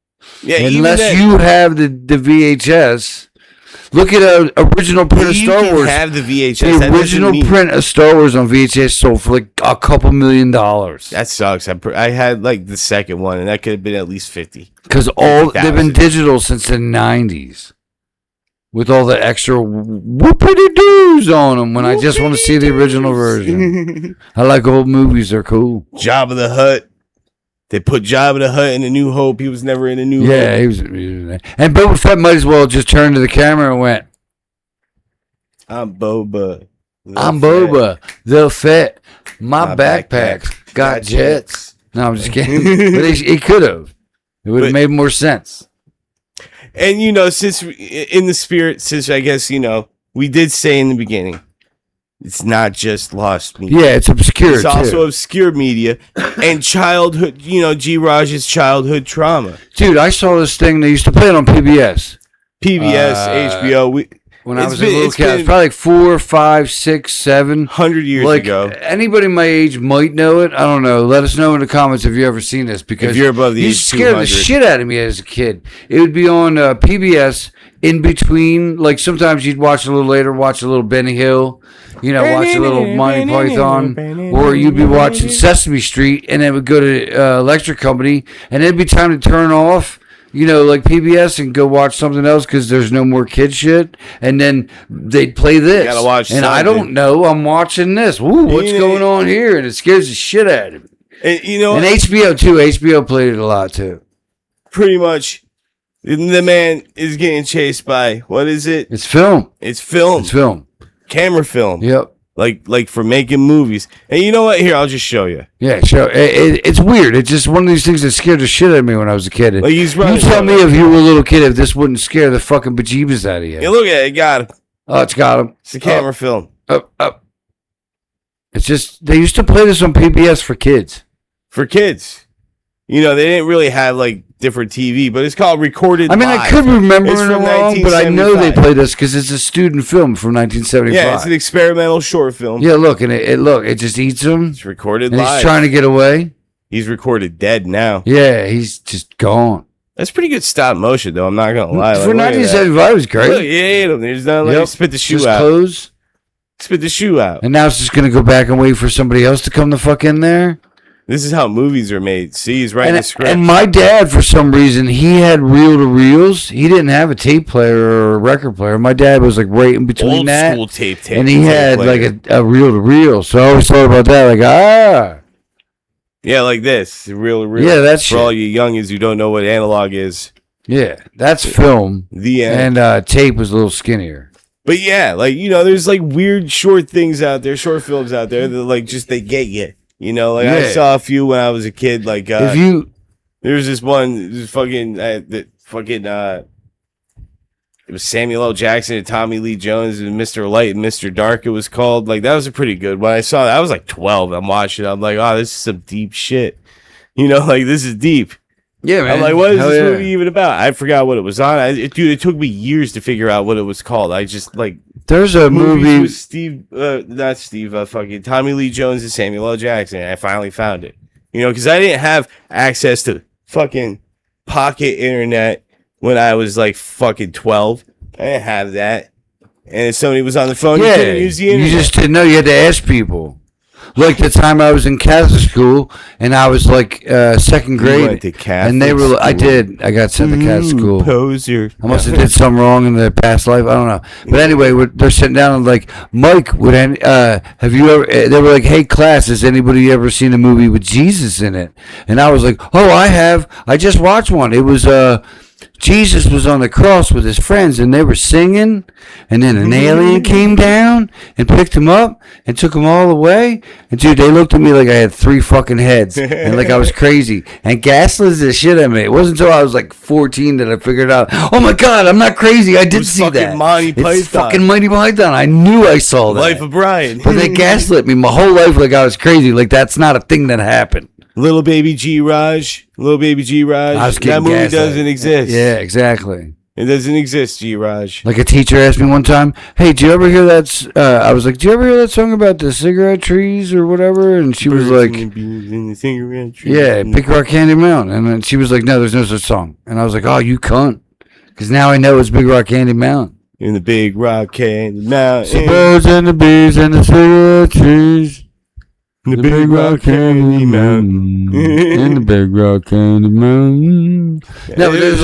Yeah, unless you have the VHS. Look at an original print of Star Wars. Have the VHS. The original print of Star Wars on VHS sold for like a couple $1 million. That sucks. I had like the second one, and that could have been at least 50. Because they've been digital since the 90s, with all the extra whoopity-doos on them. When I just want to see the original version, I like old movies. They're cool. Jabba the Hutt. They put Jabba the Hutt in A New Hope. He was never in A New Hope. Yeah, he was. And Boba Fett might as well just turn to the camera and went, I'm Boba. I'm Boba. The Fett. My backpacks got jets. No, I'm just kidding. But he could have. It would have made more sense. And, you know, since in the spirit, since I guess, you know, we did say in the beginning, it's not just lost media. Yeah, it's obscure. It's also obscure media and childhood, you know, G. Raj's childhood trauma. Dude, I saw this thing. They used to play it on PBS. HBO. When I was a little kid, it was probably like 4, 5, 6, 7. 100 years ago. Anybody my age might know it. I don't know. Let us know in the comments if you ever seen this. Because if you're above the age scared the shit out of me as a kid. It would be on PBS in between. Like sometimes you'd watch a little later, watch a little Benny Hill. You know, watch a little Monty Python, or you'd be watching Sesame Street, and it would go to Electric Company, and it'd be time to turn off, you know, like PBS and go watch something else because there's no more kid shit, and then they'd play this. You gotta watch and something. I don't know, I'm watching this. Ooh, what's going on here? And it scares the shit out of me. And, you know, and HBO too. HBO played it a lot too. Pretty much, the man is getting chased by, what is it? It's film. It's film. It's film. Camera film. Yep. Like for making movies. And you know what? Here, I'll just show you. Yeah, sure. It's weird. It's just one of these things that scared the shit out of me when I was a kid. Like you tell me if you were a little kid if this wouldn't scare the fucking bejeebus out of you. Yeah, look at it. It got him. Oh, it's got him. It's a camera film. It's just, they used to play this on PBS for kids. For kids. You know, they didn't really have like different TV, but it's called Recorded Live. I could remember it wrong, but I know they played this because it's a student film from 1975. Yeah, it's an experimental short film. Yeah, look, and it just eats him. It's recorded and live. He's trying to get away. He's recorded dead now. Yeah, he's just gone. That's pretty good stop motion, though. I'm not gonna lie. For 1975, it was great. Look, yeah, there's not like spit the shoe out. Close. Spit the shoe out. And now it's just gonna go back and wait for somebody else to come the fuck in there. This is how movies are made. See, he's writing the script. And my dad, for some reason, he had reel-to-reels. He didn't have a tape player or a record player. My dad was like right in between that. Old school tape. And he had like a reel-to-reel. So I always thought about that, like, yeah, like this. Reel-to-reel. Yeah, that's for all you youngins who don't know what analog is. Yeah, that's film. The end. And tape was a little skinnier. But yeah, like, you know, there's like weird short things out there, short films out there that like just they get you. You know, like I saw a few when I was a kid. Like, there's this one, it was Samuel L. Jackson and Tommy Lee Jones and Mr. Light and Mr. Dark. It was called. Like, that was a pretty good. When I saw that, I was like 12. I'm watching it. I'm like, oh, this is some deep shit. You know, like this is deep. Yeah, man. I'm like, what is this movie even about? I forgot what it was on. It took me years to figure out what it was called. I just like. There's a movie with fucking Tommy Lee Jones and Samuel L. Jackson. I finally found it. You know, because I didn't have access to fucking pocket internet when I was like fucking 12. I didn't have that. And if somebody was on the phone, you couldn't use the internet. You just didn't know. You had to ask people. Like the time I was in Catholic school, and I was like second grade, you went to Catholic and they were. School. I did. I got sent to Catholic school. Poser. I must have did something wrong in the past life. I don't know. But anyway, they're sitting down and like, Mike, have you ever? They were like, hey class, has anybody ever seen a movie with Jesus in it? And I was like, oh, I have. I just watched one. It was Jesus was on the cross with his friends and they were singing, and then an alien came down and picked him up and took him all away. And dude, they looked at me like I had 3 fucking heads and like I was crazy and gaslit the shit at me. It wasn't until I was like 14 that I figured out, oh my God, I'm not crazy. I did see that. It's fucking Monty Python. I knew I saw that. Life of Brian. But they gaslit me my whole life like I was crazy. Like that's not a thing that happened. Little baby G Raj. That movie doesn't exist. Yeah, exactly. It doesn't exist, G Raj. Like a teacher asked me one time, "Hey, do you ever hear that?" I was like, "Do you ever hear that song about the cigarette trees or whatever?" And she was like, "Yeah, Big Rock Candy Mountain." And then she was like, "No, there's no such song." And I was like, "Oh, you cunt," because now I know it's Big Rock Candy Mountain. In the Big Rock Candy Mountain, the birds and the bees and the cigarette trees. The Big Rock Candy Mountain. In the Big Rock Candy Mountain. No, there's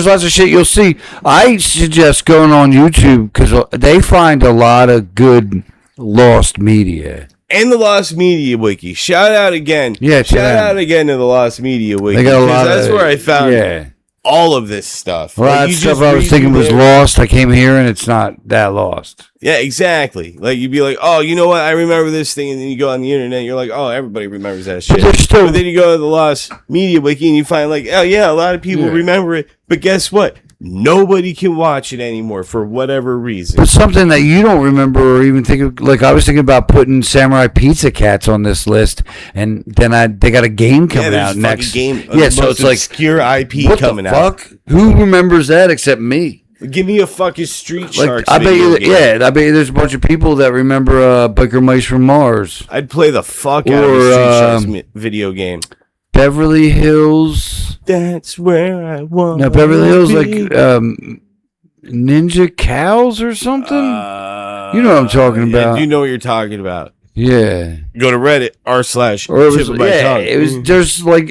lots of shit you'll see. I suggest going on YouTube because they find a lot of good lost media. And the Lost Media Wiki. Shout out again. Yeah, shout out again to the Lost Media Wiki. They got a lot that's where I found all of this stuff. A lot of stuff I was thinking was lost. I came here and it's not that lost. Yeah, exactly. Like you'd be like, oh, you know what? I remember this thing, and then you go on the internet, and you're like, oh, everybody remembers that shit. But then you go to the Lost Media Wiki, and you find like, oh yeah, a lot of people remember it. But guess what? Nobody can watch it anymore for whatever reason. But something that you don't remember or even think of, like I was thinking about putting Samurai Pizza Cats on this list, and then they got a game coming out next. Game, so it's like obscure IP coming out. Who remembers that except me? Give me a fucking Street Sharks. I bet you there's a bunch of people that remember Biker Mice from Mars. I'd play the fuck out of a Street Sharks video game. Beverly Hills. That's where I want. No, Beverly Hills like Ninja Cows or something. You know what I'm talking about. You know what you're talking about. Yeah. Go to Reddit r/. There's like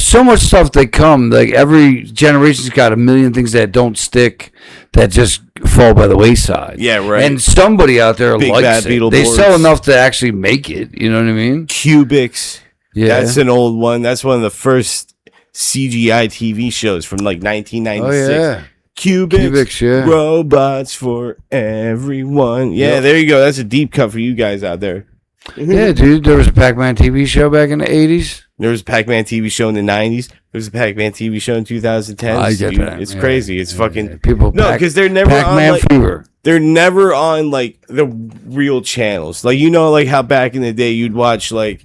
so much stuff that come. Like every generation's got a million things that don't stick, that just fall by the wayside. Yeah, right. And somebody out there likes it. They sell enough to actually make it. You know what I mean? Cubics. Yeah. That's an old one. That's one of the first CGI TV shows from like 1996. Oh yeah. Cubics, robots for everyone. Yeah, there you go. That's a deep cut for you guys out there. Yeah, dude. There was a Pac-Man TV show back in the 80s. There was a Pac-Man TV show in the 90s. There was a Pac-Man TV show in 2010. I get that. It's crazy. It's fucking people. No, because they're never Pac-Man on like, Fever. They're never on like the real channels. Like like how back in the day you'd watch like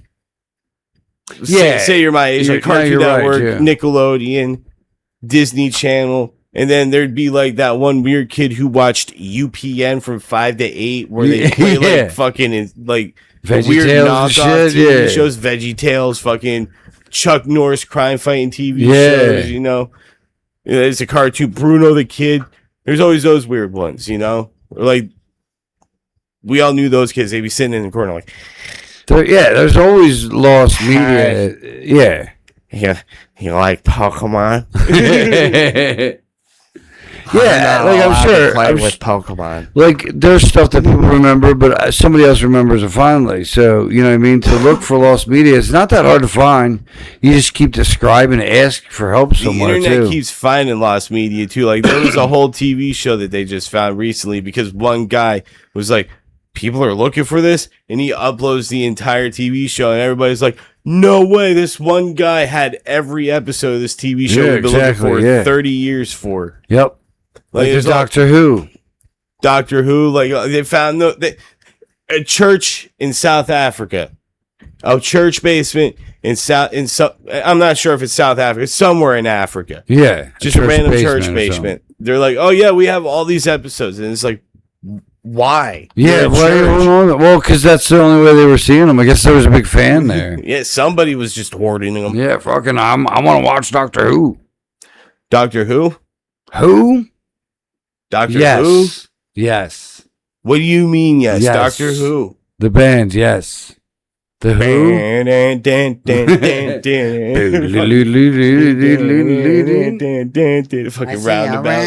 say you're my age, like Cartoon Network, Nickelodeon, Disney Channel. And then there'd be like that one weird kid who watched UPN from 5 to 8 where they play like fucking like weird knockoff TV shows, VeggieTales, fucking Chuck Norris crime fighting TV shows, you know. It's a cartoon, Bruno the Kid. There's always those weird ones, you know. Like we all knew those kids. They'd be sitting in the corner like there's always lost media. Yeah. You like Pokemon? Yeah, like I'm sure. Play with Pokemon. Like there's stuff that people remember, but somebody else remembers it finally. So you know what I mean. To look for lost media, it's not that hard to find. You just keep describing and ask for help somewhere. The internet keeps finding lost media too. Like there was a whole TV show that they just found recently because one guy was like, "People are looking for this," and he uploads the entire TV show, and everybody's like, "No way! This one guy had every episode of this TV show we've been looking for 30 years for." Yep. Like the Doctor Who. Doctor Who, like they found a church in South Africa, a church basement I'm not sure if it's South Africa, it's somewhere in Africa. Yeah, just a random church basement. They're like, oh yeah, we have all these episodes, and it's like, why? Yeah, well, because that's the only way they were seeing them. I guess there was a big fan there. Yeah, somebody was just hoarding them. Yeah, fucking, I want to watch Doctor Who. Doctor Who? Who? Doctor Who? Yes. What do you mean, yes? Doctor Who? The band, yes. The Who? Fucking roundabout.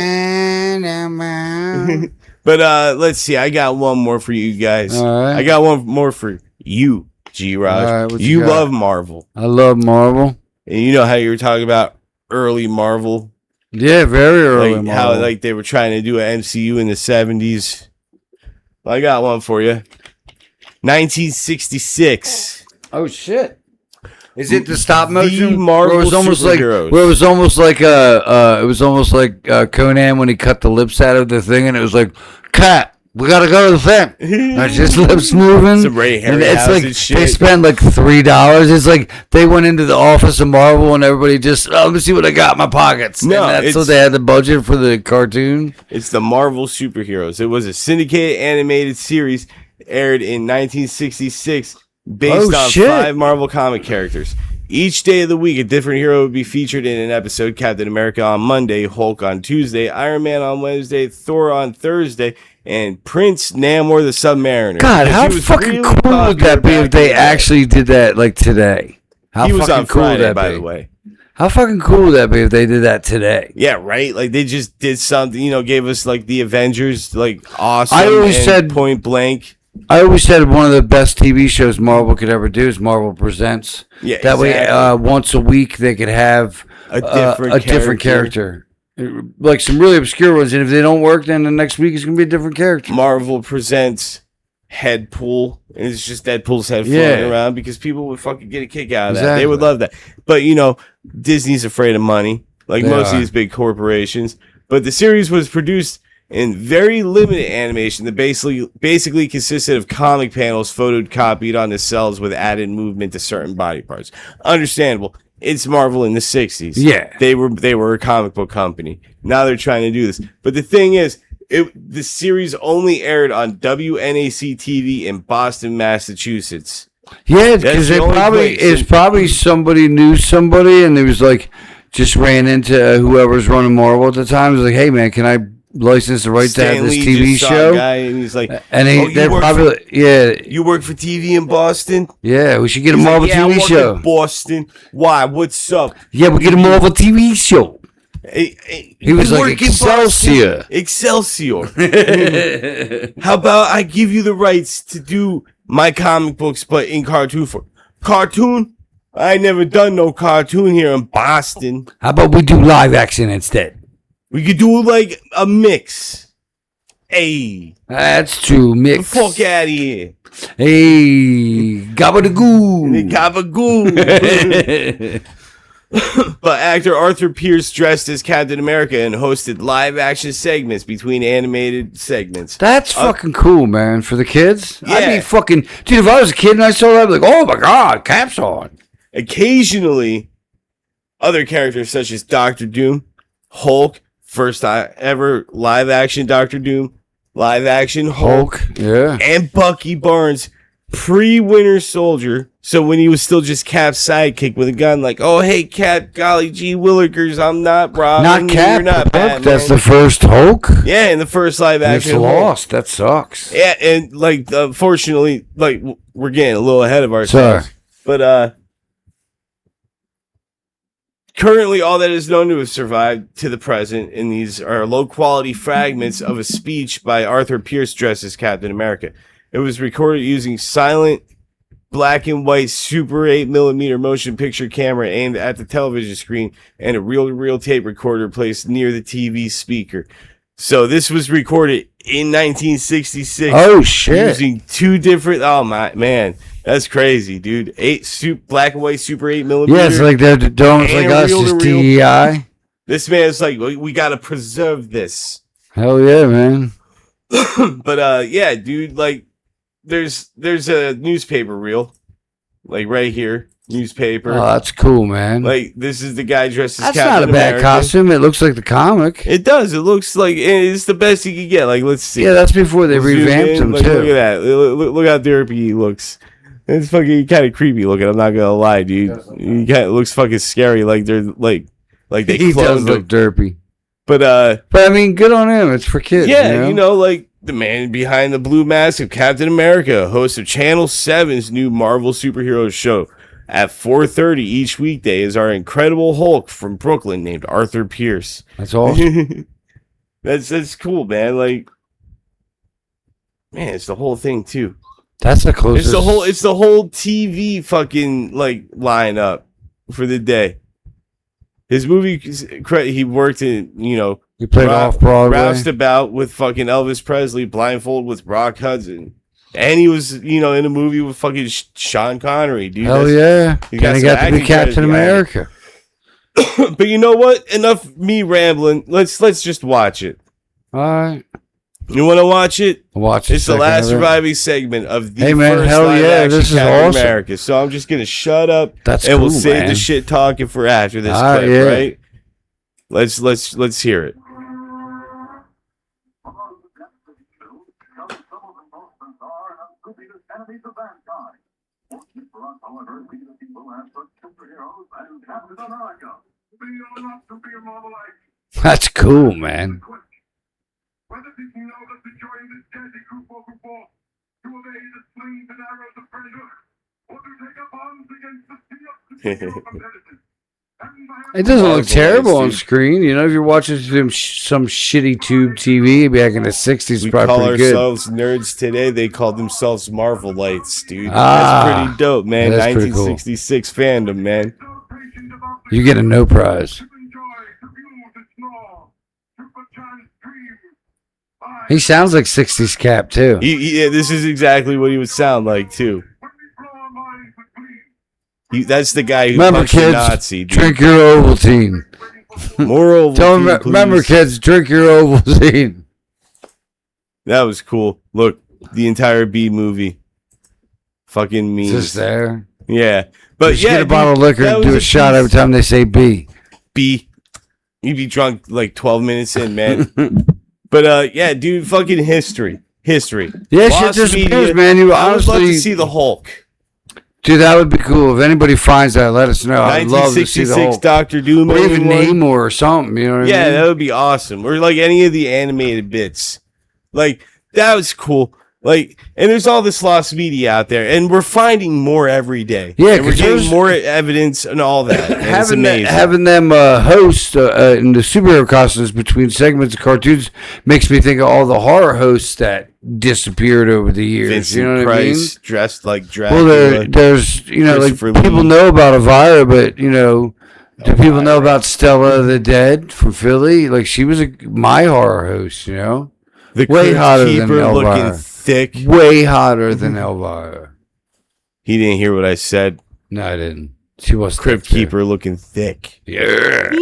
But let's see. I got one more for you guys. Right. I got one more for you, G-Raj. You love Marvel. I love Marvel. And you know how you were talking about early Marvel Yeah, very early. Like how like they were trying to do an MCU in the 70s. I got one for you. 1966. Oh shit! Is it the stop motion? The Marvel where it was almost superheroes. like it was almost like Conan when he cut the lips out of the thing, and it was like, cut. We gotta go to the thing. It's just lips moving. Some Ray and it's like shit. they spent like $3. It's like they went into the office of Marvel and everybody just let me see what I got in my pockets. No, and that's what they had the budget for the cartoon. It's the Marvel Superheroes. It was a syndicated animated series aired in 1966 based on 5 Marvel comic characters. Each day of the week, a different hero would be featured in an episode. Captain America on Monday, Hulk on Tuesday, Iron Man on Wednesday, Thor on Thursday, and Prince Namor the Submariner. God, how fucking cool would that be if they actually did that like today? How he was on Friday, by the way. How fucking cool would that be if they did that today? Yeah, right? Like they just did something, gave us like the Avengers, like awesome. I always said Point Blank. I always said one of the best TV shows Marvel could ever do is Marvel Presents. Yeah, that way, once a week they could have a different character. Like some really obscure ones, and if they don't work, then the next week is going to be a different character. Marvel Presents Headpool, and it's just Deadpool's head floating around because people would fucking get a kick out of that. They would love that. But, Disney's afraid of money, like most of these big corporations. But the series was produced in very limited animation that basically consisted of comic panels photocopied onto cells with added movement to certain body parts. Understandable. It's Marvel in the 60s. Yeah. They were a comic book company. Now they're trying to do this. But the thing is, the series only aired on WNAC TV in Boston, Massachusetts. Yeah, because probably somebody knew somebody and they was like, just ran into whoever's running Marvel at the time. It was like, hey man, can I license the right to have this TV show? Guy and he's like, they're probably you work for TV in Boston? Yeah, we should get a Marvel TV show. In Boston. Why? What's up? Yeah, we get a Marvel TV show. He was like Excelsior. Excelsior. How about I give you the rights to do my comic books, but in cartoon form? Cartoon? I ain't never done no cartoon here in Boston. How about we do live action instead? We could do like a mix. Hey. That's true, mix. The fuck out of here. Hey, gabba-da-goo. Gabba-goo. But actor Arthur Pierce dressed as Captain America and hosted live action segments between animated segments. That's fucking cool, man. For the kids? Yeah. I'd be fucking... Dude, if I was a kid and I saw that, I'd be like, oh my God, Cap's on. Occasionally, other characters such as Doctor Doom, Hulk, first ever live action Doctor Doom, live action Hulk, and Bucky Barnes, pre-Winter Soldier. So when he was still just Cap's sidekick with a gun, like, oh hey Cap, golly gee willikers, I'm not Robin, not Cap, you're not Batman. That's the first Hulk. Yeah, in the first live action. It's lost. That sucks. Yeah, and like unfortunately, like we're getting a little ahead of ourselves. Sorry. But currently, all that is known to have survived to the present, and these are low-quality fragments of a speech by Arthur Pierce dressed as Captain America. It was recorded using silent, black and white Super 8mm motion picture camera aimed at the television screen and a reel-to-reel tape recorder placed near the TV speaker. So this was recorded in 1966. Oh, shit. Using 2 different... Oh, my... Man, that's crazy, dude. Black and white Super 8mm. Yeah, it's like they're almost like us, just DEI. This man's like, we got to preserve this. Hell yeah, man. But, yeah, dude, like, there's a newspaper reel, like right here, newspaper. Oh, that's cool, man. Like, this is the guy dressed as That's Captain not a America. bad costume. It looks like the comic. It does. It looks like it's the best you could get. Like, let's see. Yeah, that's before they revamped him, like, too. Look at that. Look how derpy he looks. It's fucking kind of creepy looking. I'm not gonna lie, dude. He kind of looks fucking scary. Like they're like they he cloned does him. look derpy. But I mean, good on him. It's for kids. Yeah, like the man behind the blue mask of Captain America, host of Channel 7's new Marvel superhero show. At 4:30 each weekday is our incredible Hulk from Brooklyn named Arthur Pierce. That's awesome. That's cool, man. Like, man, it's the whole thing too. That's the closest. It's the whole TV fucking like lineup for the day. His movie, he worked in, he played off Broadway, roused about with fucking Elvis Presley, blindfolded with Rock Hudson, and he was, in a movie with fucking Sean Connery, dude. Hell yeah, he got to be Captain America. But you know what? Enough me rambling. Let's just watch it. All right. You want to watch it? Watch it. It's the last surviving segment of the first hell yeah, this is Captain awesome. America. So I'm just gonna shut up. That's and cool, we'll save man. the shit talking for after this clip, right? Let's hear it. That's cool, man. Whether did you know that to join this deadly group of people, to evade the slings and arrows of predator, or to take up arms against the fear of competitors? It doesn't look terrible on screen. If you're watching some shitty tube TV back in the 60s, we probably call pretty ourselves nerds today. They called themselves Marvelites, dude. That's pretty dope, man. 1966 cool. Fandom, man. You get a no prize. He sounds like 60s Cap, too. Yeah, this is exactly what he would sound like, too. That's the guy who remember, punched kids, the Nazi. Dude. Drink your Ovaltine. More Ovaltine, remember, kids, drink your Ovaltine. That was cool. Look, the entire B movie. Fucking memes. Just there. Yeah. But get a bottle of liquor and do a shot every time they say B. B. You'd be drunk like 12 minutes in, man. But yeah, dude, fucking history. Yeah, shit disappears, man. I would love to see the Hulk. Dude, that would be cool. If anybody finds that, let us know. I'd love to see the Hulk. Dr. Doom. Or even Namor or something, you know what I mean? Yeah, that would be awesome. Or like any of the animated bits. Like, that was cool. Like, and there's all this lost media out there, and we're finding more every day. Yeah, and we're getting more evidence and all that. And it's amazing. Having them host in the superhero costumes between segments of cartoons makes me think of all the horror hosts that disappeared over the years. Vincent you know what Price, I mean? dressed like Dracula. Well, there's like people know about Elvira, but do people know about Stella the Dead from Philly? Like she was my horror host, The way hotter than Elvira. Looking thick. Way hotter than Elvira. He didn't hear what I said. No, I didn't. She was Crypt Keeper looking thick. Yeah.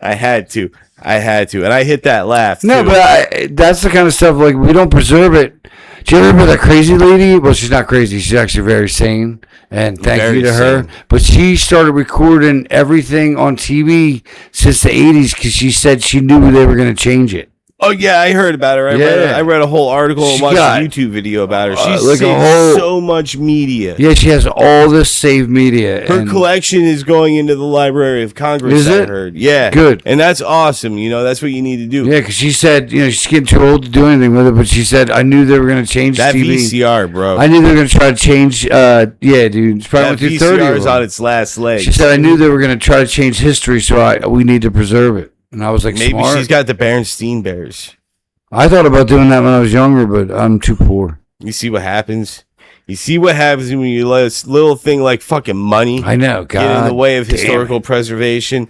I had to. And I hit that laugh. No, too. but that's the kind of stuff, like, we don't preserve it. Do you ever remember that crazy lady? Well, she's not crazy. She's actually very sane. And thank you to her. But she started recording everything on TV since the 80s because she said she knew they were going to change it. Oh, yeah, I heard about her. I read a whole article and watched a YouTube video about her. She's like saved so much media. Yeah, she has all this saved media. Her collection is going into the Library of Congress, is it? I heard. Yeah. Good. And that's awesome. That's what you need to do. Yeah, because she said, she's getting too old to do anything with it, but she said, I knew they were going to change that TV. VCR, bro. I knew they were going to try to change, yeah, dude. It's probably that VCR is on its last leg. She said, I knew they were going to try to change history, so we need to preserve it. And I was like, maybe smart. She's got the Berenstain Bears. I thought about doing that when I was younger, but I'm too poor. You see what happens? You see what happens when you let a little thing like fucking money I know, God, get in the way of historical preservation?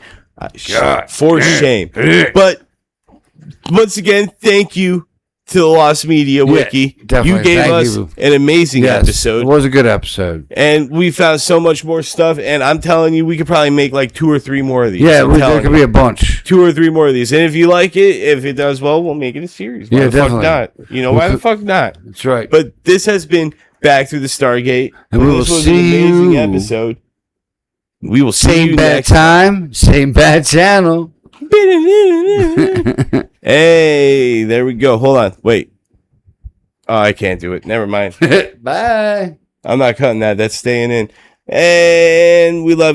For shame. Damn. But once again, thank you to the Lost Media Wiki. Definitely. You gave us an amazing episode. It was a good episode. And we found so much more stuff. And I'm telling you, we could probably make like 2 or 3 more of these. Yeah, there could be a bunch. 2 or 3 more of these. And if you like it, if it does well, we'll make it a series. Why the definitely. fuck not? Why the fuck not? That's right. But this has been Back Through the Stargate. And we will this was see an amazing you. episode. We will see Same you bad next time, same bad channel. Hey, there we go. Hold on. Wait. Oh, I can't do it. Never mind. Bye. I'm not cutting that. That's staying in. And we love you.